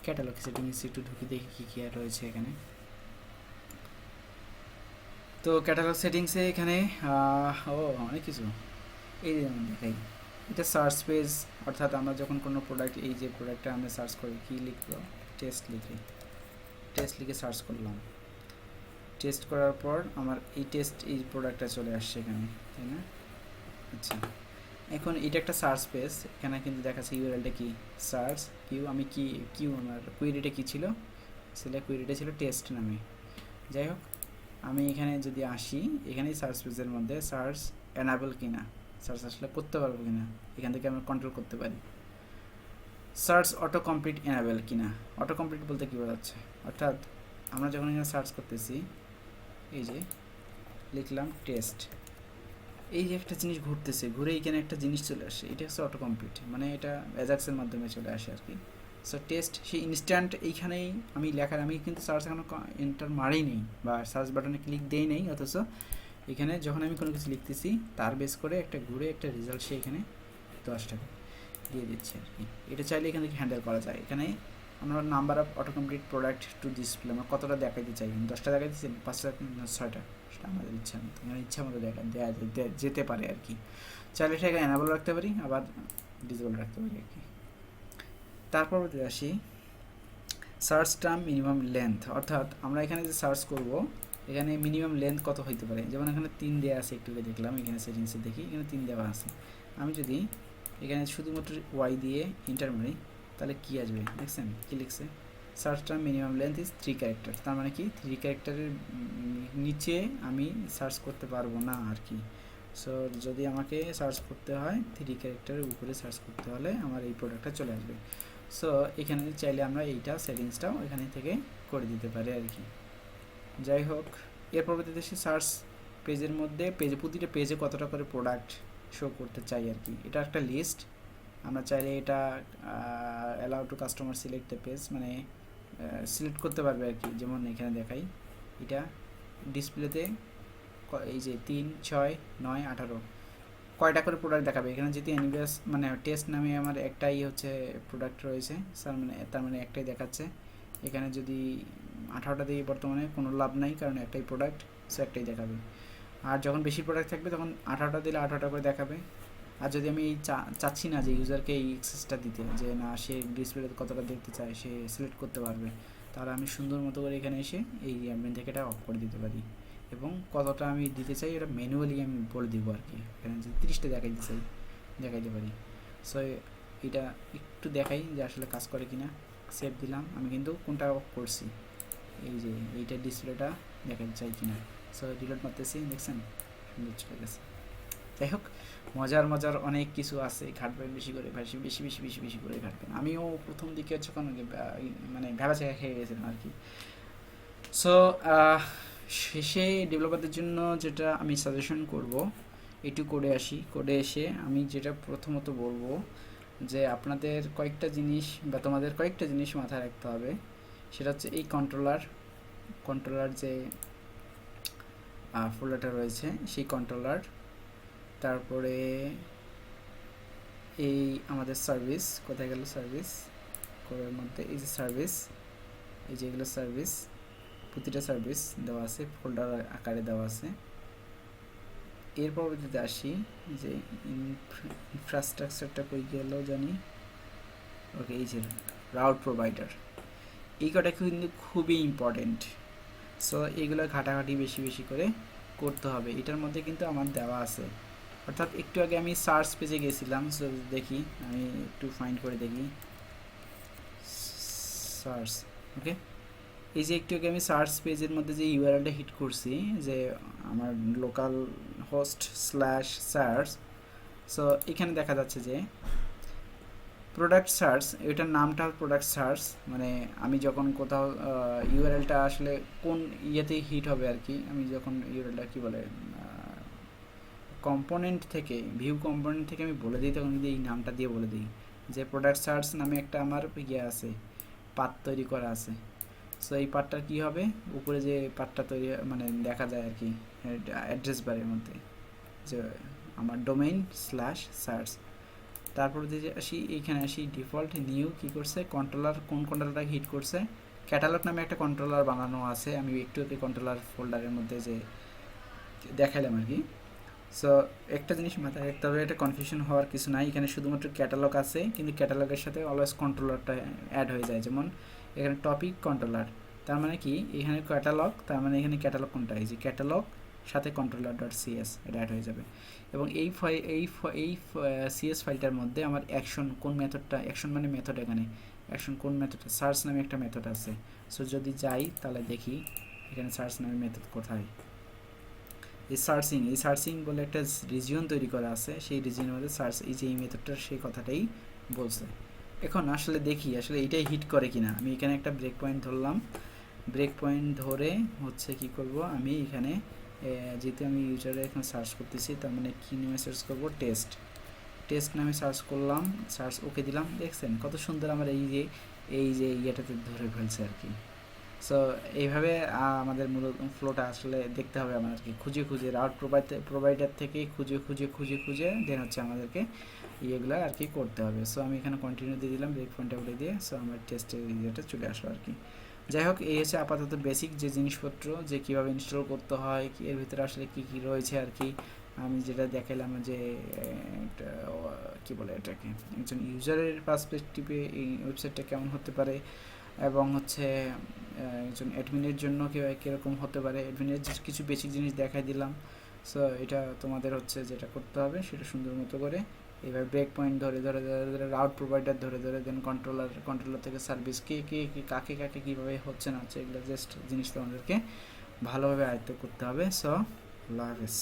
ক্যাটালগ সেটিংস একটু ঢুকে দেখি কী কী আর রয়েছে এখানে। তো ক্যাটালগ সেটিংসে এখানে অনেক কিছু। এই যেমন দেখাই, এটা সার্চ পেজ, অর্থাৎ আমরা যখন কোনো প্রোডাক্ট, এই যে প্রোডাক্টটা আমরা সার্চ করি, কী লিখবো, টেস্ট লিখে সার্চ করলাম। টেস্ট করার পর আমার এই প্রোডাক্টটা চলে আসছে এখানে, তাই না? আচ্ছা, এখন এটা একটা সার্চ পেজ, এখানে কিন্তু দেখাচ্ছে ইউআরএলটা কি, সার্চ আমি আমার কুয়েরিটা কী ছিল, কুয়েরিটা ছিল টেস্ট নামে। যাই হোক, আমি এখানে যদি আসি, এখানেই সার্চ পেজের মধ্যে সার্চ এনাবেল কিনা, সার্চ আসলে করতে পারবো কিনা, এখান থেকে আমরা কন্ট্রোল করতে পারি। সার্চ অটো কমপ্লিট এনাবেল কিনা, অটো কমপ্লিট বলতে কী বোঝাচ্ছে, অর্থাৎ আমরা যখন এখানে সার্চ করতেছি, এই যে লিখলাম টেস্ট, এই যে একটা জিনিস ঘুরতেছে, ঘুরে এখানে একটা জিনিস চলে আসে, এটা হচ্ছে অটো কমপ্লিট, মানে এটা অ্যাজাক্সের মাধ্যমে চলে আসে আর কি। সো টেস্ট সেই ইনস্ট্যান্ট এইখানেই আমি আমি কিন্তু সার্চ এখনো এন্টার মারেই নেই বা সার্চ বাটনে ক্লিক দেই নেই, অথচ এখানে যখন আমি কোনো কিছু লিখতেছি তার বেস করে একটা ঘুরে একটা রেজাল্ট সে এখানে 10 টাকা দিয়ে দিচ্ছে আর কি। এটা চাইলে এখান থেকে হ্যান্ডেল করা যায়। এখানে আমরা number of auto complete product to display, আমরা কতটা দেখাইতে চাই, 10টা দেখাইতেছি, 5টা, 6টা, সেটা আমাদের ইচ্ছা মতো, মানে ইচ্ছা মতো দেওয়া যেতে পারে আর কি। চাইলে সেটা এনাবেল রাখতে পারি, আবার ডিসেবল রাখতে পারি আর কি। তারপর আসি সার্চ টার্ম মিনিমাম লেন্থ, অর্থাৎ আমরা এখানে যে সার্চ করব, এখানে মিনিমাম লেন্থ কত হইতে পারে। যেমন এখানে 3 দেওয়া আছে, একটু দেখলাম এখানে সেটিংসে দেখি, এখানে 3 দেওয়া আছে। আমি যদি এখানে শুধুমাত্র ওয়াই দিয়ে ইন্টার মারি, তাহলে কী আসবে দেখছেন, কী লিখছে, সার্চটা মিনিমাম লেন্থ ইজ 3 ক্যারেক্টার, তার মানে কি 3 ক্যারেক্টারের নিচে আমি সার্চ করতে পারবো না আর কি। সো যদি আমাকে সার্চ করতে হয় 3 ক্যারেক্টারের উপরে সার্চ করতে হলে আমার এই প্রোডাক্টটা চলে আসবে। সো এখানে চাইলে আমরা এইটা সেটিংসটাও এখানে থেকে করে দিতে পারি আর কি। যাই হোক, এর পরবর্তীতে সে সার্চ পেজের মধ্যে প্রতিটা পেজে কতটা করে প্রোডাক্ট শো করতে চাই আর কি, এটা একটা লিস্ট। আমরা চাইলে এটা allow to customer select the page, মানে সিলেক্ট করতে পারবে আর কি। যেমন এখানে দেখাই, এটা ডিসপ্লেতে এই যে 3, 6, 9, 18 কয়টা করে প্রোডাক্ট দেখাবে। এখানে যদি অ্যানিভার্স মানে টেস্ট নামে আমার একটাই হচ্ছে প্রোডাক্ট রয়েছে, তার মানে একটাই দেখাচ্ছে। এখানে যদি 18টা দিই বর্তমানে কোনো লাভ নাই, কারণ একটাই প্রোডাক্ট, সো একটাই দেখাবে। আর যখন বেশি প্রোডাক্ট থাকবে তখন 18টা দিলে 18টা করে দেখাবে। আর যদি আমি চাচ্ছি না যে ইউজারকে এই অ্যাক্সেসটা দিতে, যে না সে ডিসপ্লেতে কতটা দেখতে চায় সে সিলেক্ট করতে পারবে, তাহলে আমি সুন্দর মতো করে এখানে এসে এই অ্যাডমিন থেকে এটা অফ করে দিতে পারি। এবং কতটা আমি দিতে চাই এটা ম্যানুয়ালি আমি বলে দিব আর কি। এখানে যদি 30টা দেখাইতে চাই দেখাইতে পারি। সো এটা একটু দেখাই যে আসলে কাজ করে কিনা। সেভ দিলাম, আমি কিন্তু কোনটা অফ করছি, এই যে এইটা ডিসপ্লেটা দেখাতে চাই কিনা। সো ডিলিট মারতেছি, দেখছেন সুন্দর চলে গেছে। যাই হোক, মজার অনেক কিছু আছে, ঘাটবেন বেশি করে, বেশি করে ঘাটবেন। আমিও প্রথম দিকে হচ্ছে কোনো মানে ভেবা চাকা খেয়ে গেছিলাম আর কি। সো শেষে ডেভেলপারদের জন্য যেটা আমি সাজেশন করব, একটু করে আসি। করে এসে আমি যেটা প্রথমত বলবো যে আপনাদের কয়েকটা জিনিস বা তোমাদের কয়েকটা জিনিস মাথায় রাখতে হবে। সেটা হচ্ছে এই কন্ট্রোলার যে ফোল্ডারটা রয়েছে সেই কন্ট্রোলার, তারপরে এই আমাদের সার্ভিস, কোথায় গেল সার্ভিস, কোরের মধ্যে এই যে সার্ভিস, এই যে এগুলো সার্ভিস, প্রতিটা সার্ভিস দেওয়া আছে, ফোল্ডার আকারে দেওয়া আছে। এর পরবর্তীতে আসি যে ইনফ্রাস্ট্রাকচারটা কই গেল জানি, ওকে এই যে রাউট প্রোভাইডার, এই কটা কিন্তু খুবই ইম্পর্টেন্ট। সো এইগুলো ঘাটাঘাটি বেশি করে করতে হবে। এটার মধ্যে কিন্তু আমার দেওয়া আছে, অর্থাৎ একটু আগে আমি সার্চ পেজে গেছিলাম। সো দেখি, আমি একটু ফাইন্ড করে দেখি সার্চ, ওকে এই যে একটু আগে আমি সার্চ পেজের মধ্যে যে ইউআরএলটা হিট করছি, যে আমার local host slash search. So এখানে দেখা যাচ্ছে যে প্রোডাক্ট সার্চ, এটার নামটা প্রোডাক্ট সার্চ, মানে আমি যখন কোথাও ইউআরএলটা আসলে কোন ইয়েতে হিট হবে আর কি, আমি যখন ইউআরএলটা কী বলে কম্পোনেন্ট থেকে, ভিউ কম্পোনেন্ট থেকে আমি বলে দিই, তখন যদি এই নামটা দিয়ে বলে দিই যে প্রোডাক্ট সার্চ নামে একটা আমার ইয়ে আছে, পাথ তৈরি করা আছে। সো এই পার্টটার কী হবে, উপরে যে পার্টটা তৈরি মানে দেখা যায় আর কি অ্যাড্রেস বারের মধ্যে, যে আমার ডোমেইন স্ল্যাশ সার্চ। তারপর যে আসি এইখানে আসি ডিফল্ট নিউ কী করছে, কন্ট্রোলার, কোন কন্ট্রোলারটা হিট করছে, ক্যাটালগ নামে একটা কন্ট্রোলার বানানো আছে, আমি একটু কন্ট্রোলার ফোল্ডারের মধ্যে যে দেখালাম আর কি। সো একটা জিনিস মাথায় রাখতে হবে, এটা কনফিউশন হওয়ার কিছু নাই। এখানে শুধুমাত্র ক্যাটালগ আছে, কিন্তু ক্যাটালগের সাথে অলওয়েজ কন্ট্রোলারটা অ্যাড হয়ে যায়। যেমন এখানে টপিক কন্ট্রোলার, তার মানে কি এখানে ক্যাটালগ, তার মানে এখানে ক্যাটালগ কোনটা, এই যে ক্যাটালগ সাথে কন্ট্রোলার ডট সিএস এটা অ্যাড হয়ে যাবে। এবং এই সিএস ফাইলটার মধ্যে আমার অ্যাকশন কোন মেথডটা, অ্যাকশন মানে মেথড, এখানে অ্যাকশন কোন মেথডটা, সার্চ নামে একটা মেথড আছে। সো যদি যাই তাহলে দেখি এখানে সার্চ নামে মেথড কোথায়, এই সার্চিং বলে একটা রিজিয়ন তৈরি করা আছে, সেই রিজিয়নের মধ্যে সার্চ, এই যে এই মেথডটার সেই কথাটাই বলছে। এখন আসলে দেখি আসলে এইটাই হিট করে কিনা। আমি এখানে একটা ব্রেক পয়েন্ট ধরলাম, ব্রেক পয়েন্ট ধরে হচ্ছে কি করব, আমি এখানে যেহেতু আমি ইউজারে এখন সার্চ করতেছি, তার মানে কী নামে সার্চ করব, টেস্ট নামে সার্চ করলাম, সার্চ ওকে দিলাম। দেখছেন কত সুন্দর আমার এই যে ইয়েটাতে ধরে ফেলছে আর কি। সো এইভাবে আমাদের মূলত ফ্লোটা আসলে দেখতে হবে আমাদেরকে, খুঁজে রাউট প্রোভাইডার থেকে খুঁজে দেন হচ্ছে আমাদেরকে ইয়েগুলো আর কি করতে হবে। সো আমি এখানে কন্টিনিউ দিয়ে দিলাম, ব্রেক পয়েন্টটা উঠে দিয়ে, সো আমার টেস্টের ইয়েটা চলে আসলো আর কি। যাই হোক, এই হচ্ছে আপাতত বেসিক যে জিনিসপত্র, যে কীভাবে ইনস্টল করতে হয়, এর ভিতরে আসলে কী রয়েছে আর কি। আমি যেটা দেখালাম যে একটা কী বলে এটাকে, একজন ইউজারের পার্সপেক্টিভে এই ওয়েবসাইটটা কেমন হতে পারে, এবং হচ্ছে একজন অ্যাডমিনের জন্য কীরকম হতে পারে, অ্যাডমিনের কিছু বেসিক জিনিস দেখাই দিলাম। সো এটা তোমাদের হচ্ছে যেটা করতে হবে সেটা সুন্দর মতো করে এবার ব্রেক পয়েন্ট ধরে ধরে ধরে ধরে রাউট প্রোভাইডার ধরে ধরে দেন কন্ট্রোলার থেকে সার্ভিস কাকে কাকে কীভাবে হচ্ছে না হচ্ছে এগুলো জাস্ট জিনিস তোমাদেরকে ভালোভাবে আয়ত্ত করতে হবে। সো আল্লাহ হাফেজ।